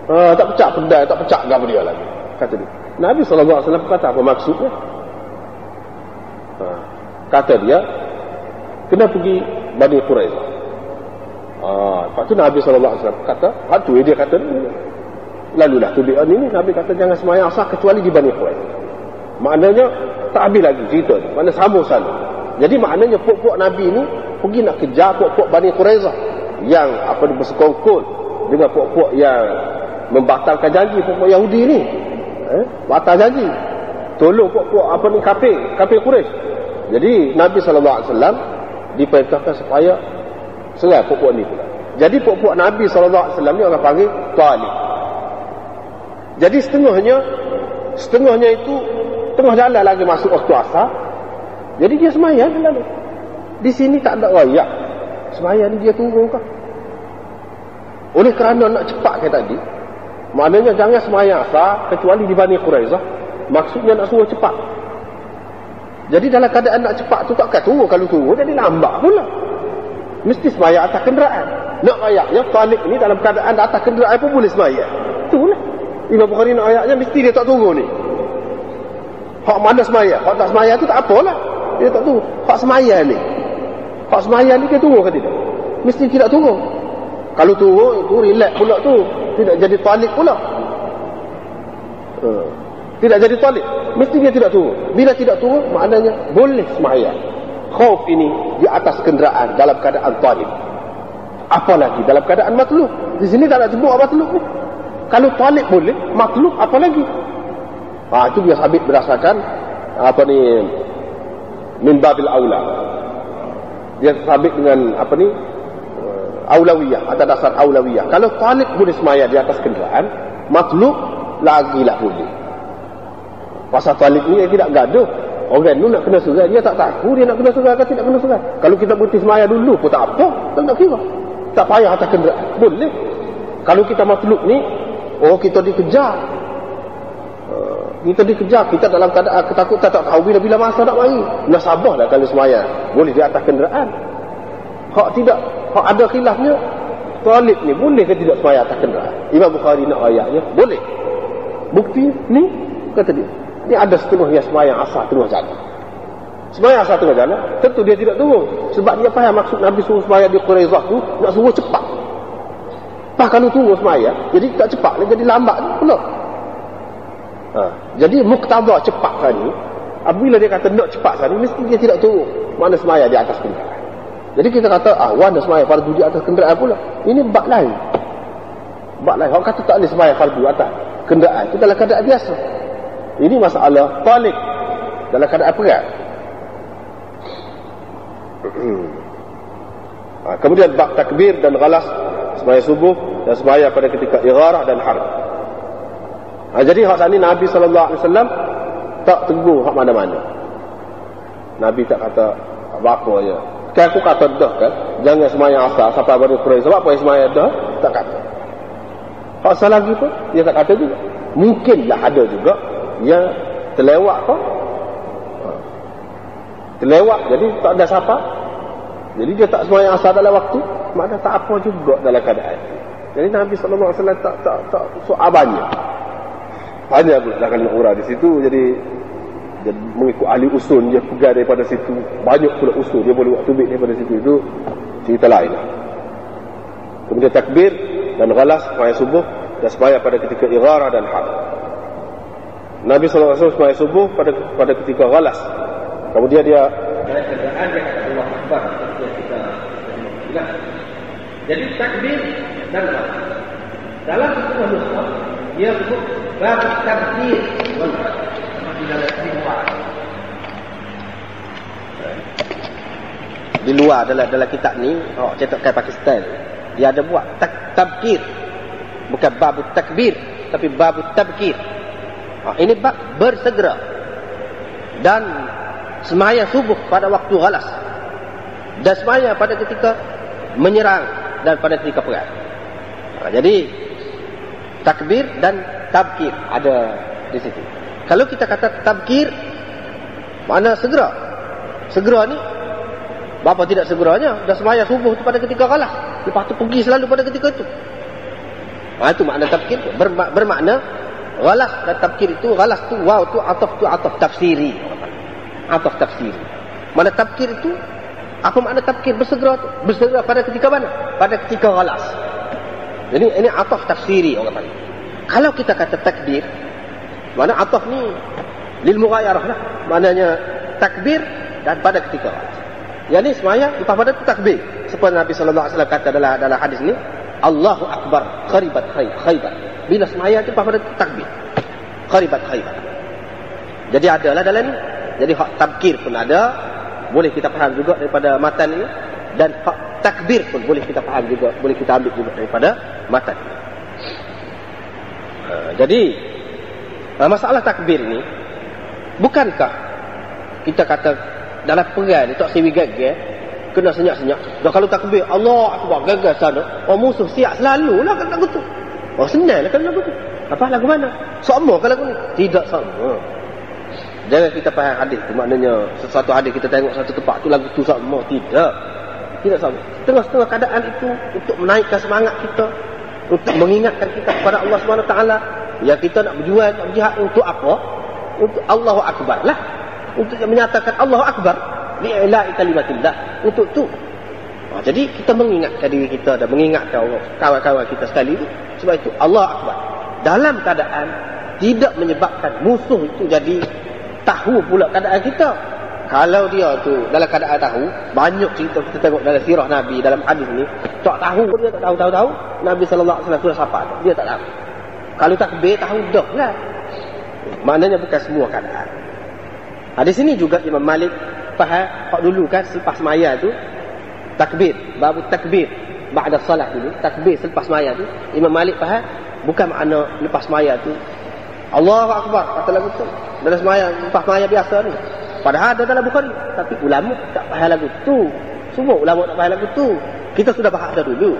Tak pecah pedai, tak pecah gam dia lagi, kata dia. Nabi SAW kata apa maksudnya? Kata dia kena pergi Bani Quraisyah. Lepas tu Nabi SAW kata, dia kata lalulah tu dia ni, Nabi kata jangan sembahyang asar kecuali di Bani Quraisyah. Maknanya tak habis lagi cerita tu, maknanya sambung sana. Jadi maknanya puak-puak Nabi ni pergi nak kejar puak-puak Bani Quraizah yang bersekongkol dengan puak-puak yang membatalkan janji, puak-puak Yahudi ni. Batal janji. Tolong puak-puak kafir Quraisy. Jadi Nabi SAW diperintahkan supaya serang puak-puak ni pula. Jadi puak-puak Nabi SAW ni orang panggil Talib. Jadi setengahnya itu tengah jalan lagi masuk waktu asar. Jadi dia sembahyang lalu. Di sini tak ada rakyat. Sembahyang dia tunggu kah? Oleh kerana nak cepat ke tadi, maknanya jangan sembahyang asar kecuali di Bani Quraizah. Maksudnya nak suruh cepat. Jadi dalam keadaan nak cepat tu takkan tunggu. Kalau tunggu jadi lambat pula. Mesti sembahyang atas kenderaan. Nak ayatnya Talib ni dalam keadaan atas kenderaan pun boleh sembahyang. Itulah Imam Bukhari nak ayatnya mesti dia tak tunggu ni. Hak mana sembahyang? Hak tak sembahyang tu tak apalah. Dia tak tunggu. Hak sembahyang ni. Hak sembahyang ni dia tunggu ke tidak? Mesti tidak tunggu. Kalau tunggu itu relax pula tu. Tidak jadi Talib pula. Tidak jadi Talib. Mesti dia tidak tunggu. Bila tidak tunggu maknanya boleh sembahyang. Khauf ini di atas kenderaan dalam keadaan Talib. Apalagi dalam keadaan matlub. Di sini tak nak sebut matlub ni. Kalau Talib boleh, matlub apa lagi? Itu dia sabit berdasarkan min babil aula. Dia sabit dengan aulawiyah, atas dasar aulawiyah. Kalau Talib boleh semaya di atas kenderaan, matlub lagilah boleh. Pasal Talib ni dia tidak gaduh. Orang tu nak kena surat, dia tak tahu dia nak kena surat atau tidak kena surat. Kalau kita berhenti semaya dulu pun tak apa, tak nak kira. Tak payah atas kenderaan, boleh. Kalau kita matlub ni, kita dikejar. Kita dikejar, kita dalam keadaan ketakutan, tak tahu bila-bila masa nak mari. Nak sabarlah kalau semaya. Boleh di atas kenderaan. Hak tidak, hak ada khilafnya. Talib ni boleh ke tidak semaya atas kenderaan? Imam Bukhari nak ayatnya, boleh. Bukti ni, kata dia. Ni ada setengah yang semaya asar tengah jalan. Semaya asar tengah jalan, tentu dia tidak tunggu. Sebab dia faham maksud Nabi suruh semaya di Quraizah tu, nak suruh cepat. Kalau tunggu semaya, jadi tak cepat, jadi lambat pula. Jadi muktadha cepat tadi, apabila dia kata nak cepat tadi, mesti dia tidak tunggu mana semaya di atas kenderaan. Jadi kita kata wana semaya fardu di atas kenderaan pula. Ini bab lain. Bab lain. Orang kata tak boleh semaya fardu atas kenderaan. Itu dalam keadaan biasa. Ini masalah Talib dalam keadaan perang. Kemudian bab takbir dan ghalas semaya subuh dan semaya pada ketika igharah dan harb. Jadi hak sani Nabi SAW tak tegur hak mana-mana. Nabi tak kata apa-apa je. Kan aku kata dah kan, jangan semaya asar sampai Bani Quraizah. Sebab apa yang semaya dah? Tak kata. Hak asal lagi pun dia tak kata juga. Mungkinlah ada juga yang terlewat kau. Terlewat jadi tak ada siapa. Jadi dia tak semaya asar dalam waktu, maknanya tak apa juga dalam keadaan. Jadi Nabi SAW tak soal banyak. Banyak pula dah kena orang di situ, jadi mengikut ahli usul dia pegang daripada situ. Banyak pula usul dia boleh buat tubik daripada situ. Itu cerita lain. Kemudian takbir dan ghalas semaya subuh dan semaya pada ketika igharah dan harb. Nabi SAW semaya subuh pada ketika ghalas. Kemudian dia Allah Akbar. Jadi takbir dan ghalas dalam sebuah mushaf dia sebut bab takbir wal ghalas. Di luar dalam kitab ni, cetakan Pakistan, dia ada buat tabkir. Bukan bab takbir, tapi bab tabkir. Ini bab bersegera dan semaya subuh pada waktu ghalas dan semaya pada ketika menyerang dan pada ketika perang. Jadi takbir dan tabkir ada di situ. Kalau kita kata tabkir, mana segera. Segera ni, berapa tidak segeranya? Dah semaya subuh tu pada ketika ghalas. Lepas tu pergi selalu pada ketika itu. Itu makna tabkir. Bermakna ghalas dan tabkir itu, ghalas tu, waw tu, ataf tafsiri. Ataf tafsiri. Mana tabkir itu, apa makna tabkir? Bersegera tu. Bersegera pada ketika mana? Pada ketika ghalas. Jadi ini ataf tafsiri orang kata. Kalau kita kata takbir, mana ataf ni lil mughayarah lah. Maknanya takbir dan pada ketika wajib. Yang ni semaya lepas pada tu takbir. Seperti Nabi sallallahu alaihi wasallam kata dalam hadis ni, Allahu akbar kharibat khaybar. Bila semaya tu lepas pada tu takbir. Kharibat khaybar. Jadi adalah dalam ni. Jadi hak tabkir pun ada, boleh kita faham juga daripada matan ini, dan hak takbir pun boleh kita faham juga, boleh kita ambil juga daripada matan. Jadi masalah takbir ni, bukankah kita kata dalam perang ni tak siwi gagal, kena senyap-senyap. Dah kalau takbir Allah akbar gagal sana, musuh siap selalulah kan lagu tu. Senang lah kan lagu tu. Apa lagu mana? Sama kan lagu ni? Tidak sama. Jangan kita faham hadis tu, maknanya sesuatu hadis kita tengok satu tempat tu lagu tu sama. Tidak sama. Setengah-setengah keadaan itu untuk menaikkan semangat kita, untuk mengingatkan kita kepada Allah SWT. Ya, kita nak berjuang, nak berjihad untuk apa? Untuk Allahu Akbar lah. Untuk menyatakan Allahu Akbar li'ila'i kalimatillah. Untuk tu. Jadi kita mengingatkan diri kita dan mengingatkan kawan-kawan kita sekali itu. Sebab itu Allah Akbar dalam keadaan tidak menyebabkan musuh itu jadi tahu pula keadaan kita. Kalau dia tu dalam keadaan tahu, banyak cerita kita tengok dalam sirah Nabi, dalam hadis ni, tak tahu, dia tak tahu Nabi sallallahu alaihi wasallam surah siapa, dia tak tahu. Kalau takbir tahu dah lah. Maknanya bukan semua keadaan. Di sini juga Imam Malik faham, hak dulu kan selepas semaya tu takbir, bab takbir ba'da solat ini, takbir selepas semaya tu, Imam Malik faham bukan makna lepas semaya tu Allahu Akbar kata lagu tu dalam semaya, lepas semaya biasa ni. Padahal ada dalam Bukhari, tapi ulama tak faham lagu tu. Semua ulama tak faham lagu tu. Kita sudah bahas dah dulu.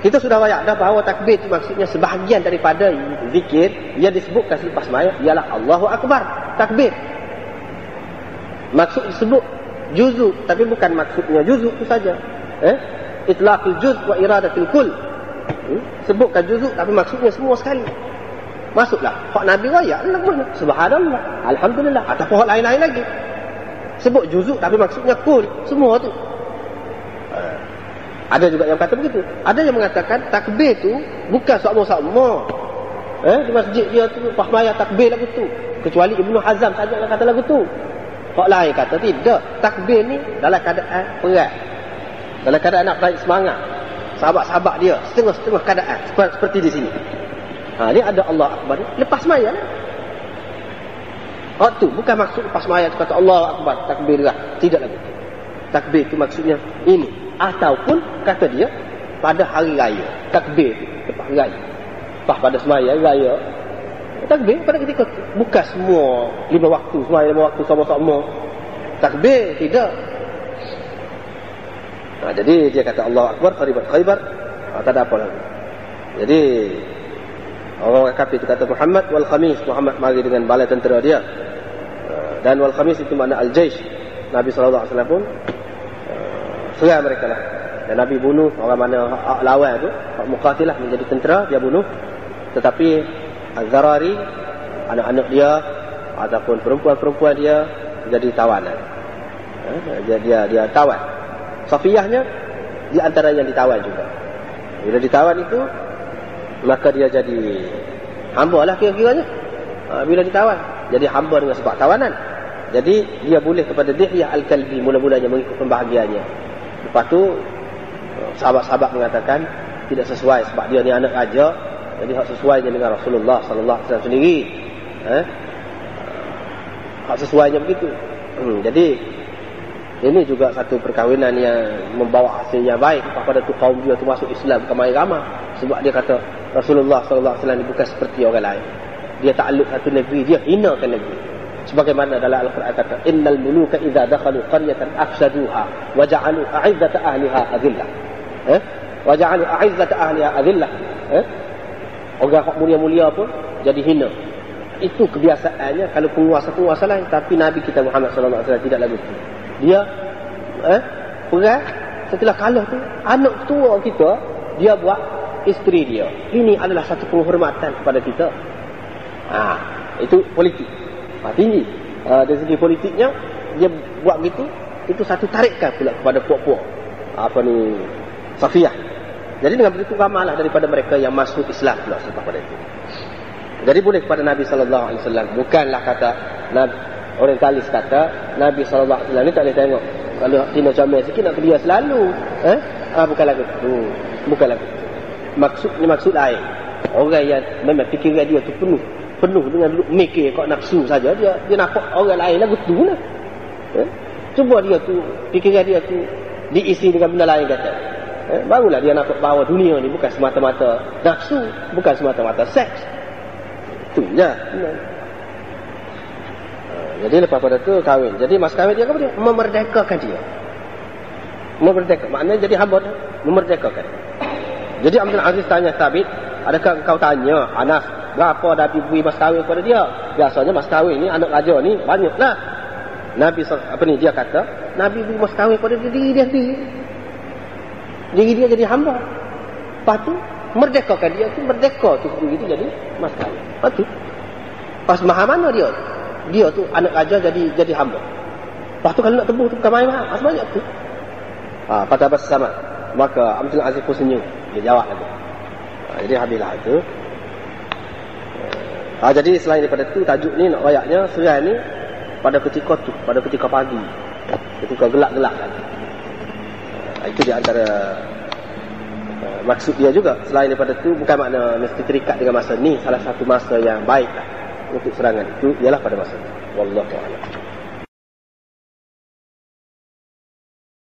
Kita sudah bayar dah bahawa takbir itu maksudnya sebahagian daripada zikir yang disebutkan selepas semaya ialah Allahu Akbar, takbir. Maksud disebut juzuk, tapi bukan maksudnya juzuk itu saja. Itlaqul juz wa iradatul kull. Sebutkan juzuk tapi maksudnya semua sekali. Masuklah hak Nabi raya lagu mana? Subhanallah, alhamdulillah, ataupun hak lain-lain lagi. Sebut juzuk tapi maksudnya kull, semua tu. Ada juga yang kata begitu. Ada yang mengatakan takbir tu bukan sama-sama. Di masjid dia tu pas maya takbir lagu tu. Kecuali Ibnu Hazm saja yang kata lagu tu. Hak lain kata tidak. Takbir ni dalam keadaan perang. Dalam keadaan nak naik semangat. Sahabat-sahabat dia setengah-setengah keadaan seperti di sini. Ni ada Allah Akbar lepas maya lah. Hak tu bukan maksud lepas maya tu kata Allah Akbar takbir lah. Tidak lagi. Takbir tu maksudnya ini. Ataupun kata dia pada hari raya. Takbir lepas raya. Lepas pada semaya raya. Takbir pada ketika tu. Bukan semua 5 waktu, semaya 5 waktu sama-sama. Takbir tidak. Jadi dia kata Allah Akbar kharibat khaybar. Tak ada apa lagi. Jadi orang kafir itu kata Muhammad wal khamis, Muhammad mari dengan bala tentera dia. Dan wal khamis itu makna al-jaish. Nabi sallallahu alaihi wasallam pun serang mereka lah. Dan Nabi bunuh orang mana hak lawan tu, hak muqatilah menjadi tentera, dia bunuh. Tetapi Az-Zarari, anak-anak dia ataupun perempuan-perempuan dia jadi tawanan. Dia tawan. Safiyahnya di antara yang ditawan juga. Bila ditawan itu, maka dia jadi hamba lah kira-kiranya. Bila ditawan, jadi hamba dengan sebab tawanan. Jadi dia boleh kepada Dihyah Al-Kalbi mula-mulanya mengikut pembahagiannya. Lepas tu sahabat-sahabat mengatakan tidak sesuai sebab dia ni anak raja. Jadi hak sesuainya dengan Rasulullah sallallahu alaihi wasallam sendiri. Hak sesuainya begitu. Jadi ini juga satu perkahwinan yang membawa hasil yang baik kepada tu kaum dia tu masuk Islam bukan main ramah. Sebab dia kata Rasulullah sallallahu alaihi wasallam ni bukan seperti orang lain. Dia takluk satu negeri, dia hinakan negeri. Sebagaimana dalam Al-Quran kata innal muluka idza dakhalu qaryatan afsaduha wa ja'alu a'izzata ahliha adillah. Wa ja'alu a'izzata ahliha adillah. Orang hak mulia-mulia pun jadi hina. Itu kebiasaannya kalau penguasa-penguasa lain, tapi Nabi kita Muhammad sallallahu alaihi wasallam tidak lagu itu. Dia perang setelah kalah tu anak tua kita dia buat isteri dia. Ini adalah satu penghormatan kepada kita. Itu politik. Tinggi. Dari segi politiknya dia buat begitu, itu satu tarikan pula kepada puak-puak Safiyah. Jadi dengan begitu ramailah daripada mereka yang masuk Islam pula selepas pada itu. Jadi boleh kepada Nabi sallallahu alaihi wasallam, bukanlah kata orientalis kata Nabi SAW ni tak boleh tengok. Kalau Tino comel sikit nak kelia selalu. Bukan lagu tu. Bukan lagu tu. Maksud lain. Orang yang memang fikiran dia tu penuh dengan mikir kok nafsu saja, dia nampak orang lain lagu tu lah. Cuba dia tu fikiran dia tu diisi dengan benda lain kata. Barulah dia nampak bahawa dunia ni bukan semata-mata nafsu, bukan semata-mata seks. Tu je. Jadi lepas pada tu kahwin. Jadi mas kahwin dia apa dia? Memerdekakan dia. Memerdeka. Maknanya jadi hamba tu. Memerdekakan. Jadi Abdul Aziz tanya Thabit, adakah kau tanya Anas berapa Nabi beri mas kahwin kepada dia? Biasanya mas kahwin ni anak raja ni banyaklah. Nabi dia kata Nabi beri mas kahwin kepada dia diri dia sendiri. Diri dia jadi hamba. Lepas tu merdekakan dia tu, merdeka tu sendiri tu jadi mas kahwin. Lepas tu pas mahal mana dia? Dia tu anak raja jadi hamba. Lepas tu kalau nak tebuh tu bukan main-main. Mas banyak tu. Pada bahasa sama. Maka Abdul Aziz pun senyum. Dia jawab lagi. Jadi habislah itu. Jadi selain daripada tu, tajuk ni nak rayaknya serai ni pada ketika tu, pada ketika pagi, ketika gelap-gelap kan. Itu di antara maksud dia juga. Selain daripada tu, bukan makna mesti terikat dengan masa ni. Salah satu masa yang baik lah untuk serangan itu ialah pada masa itu. Wallahu a'lam.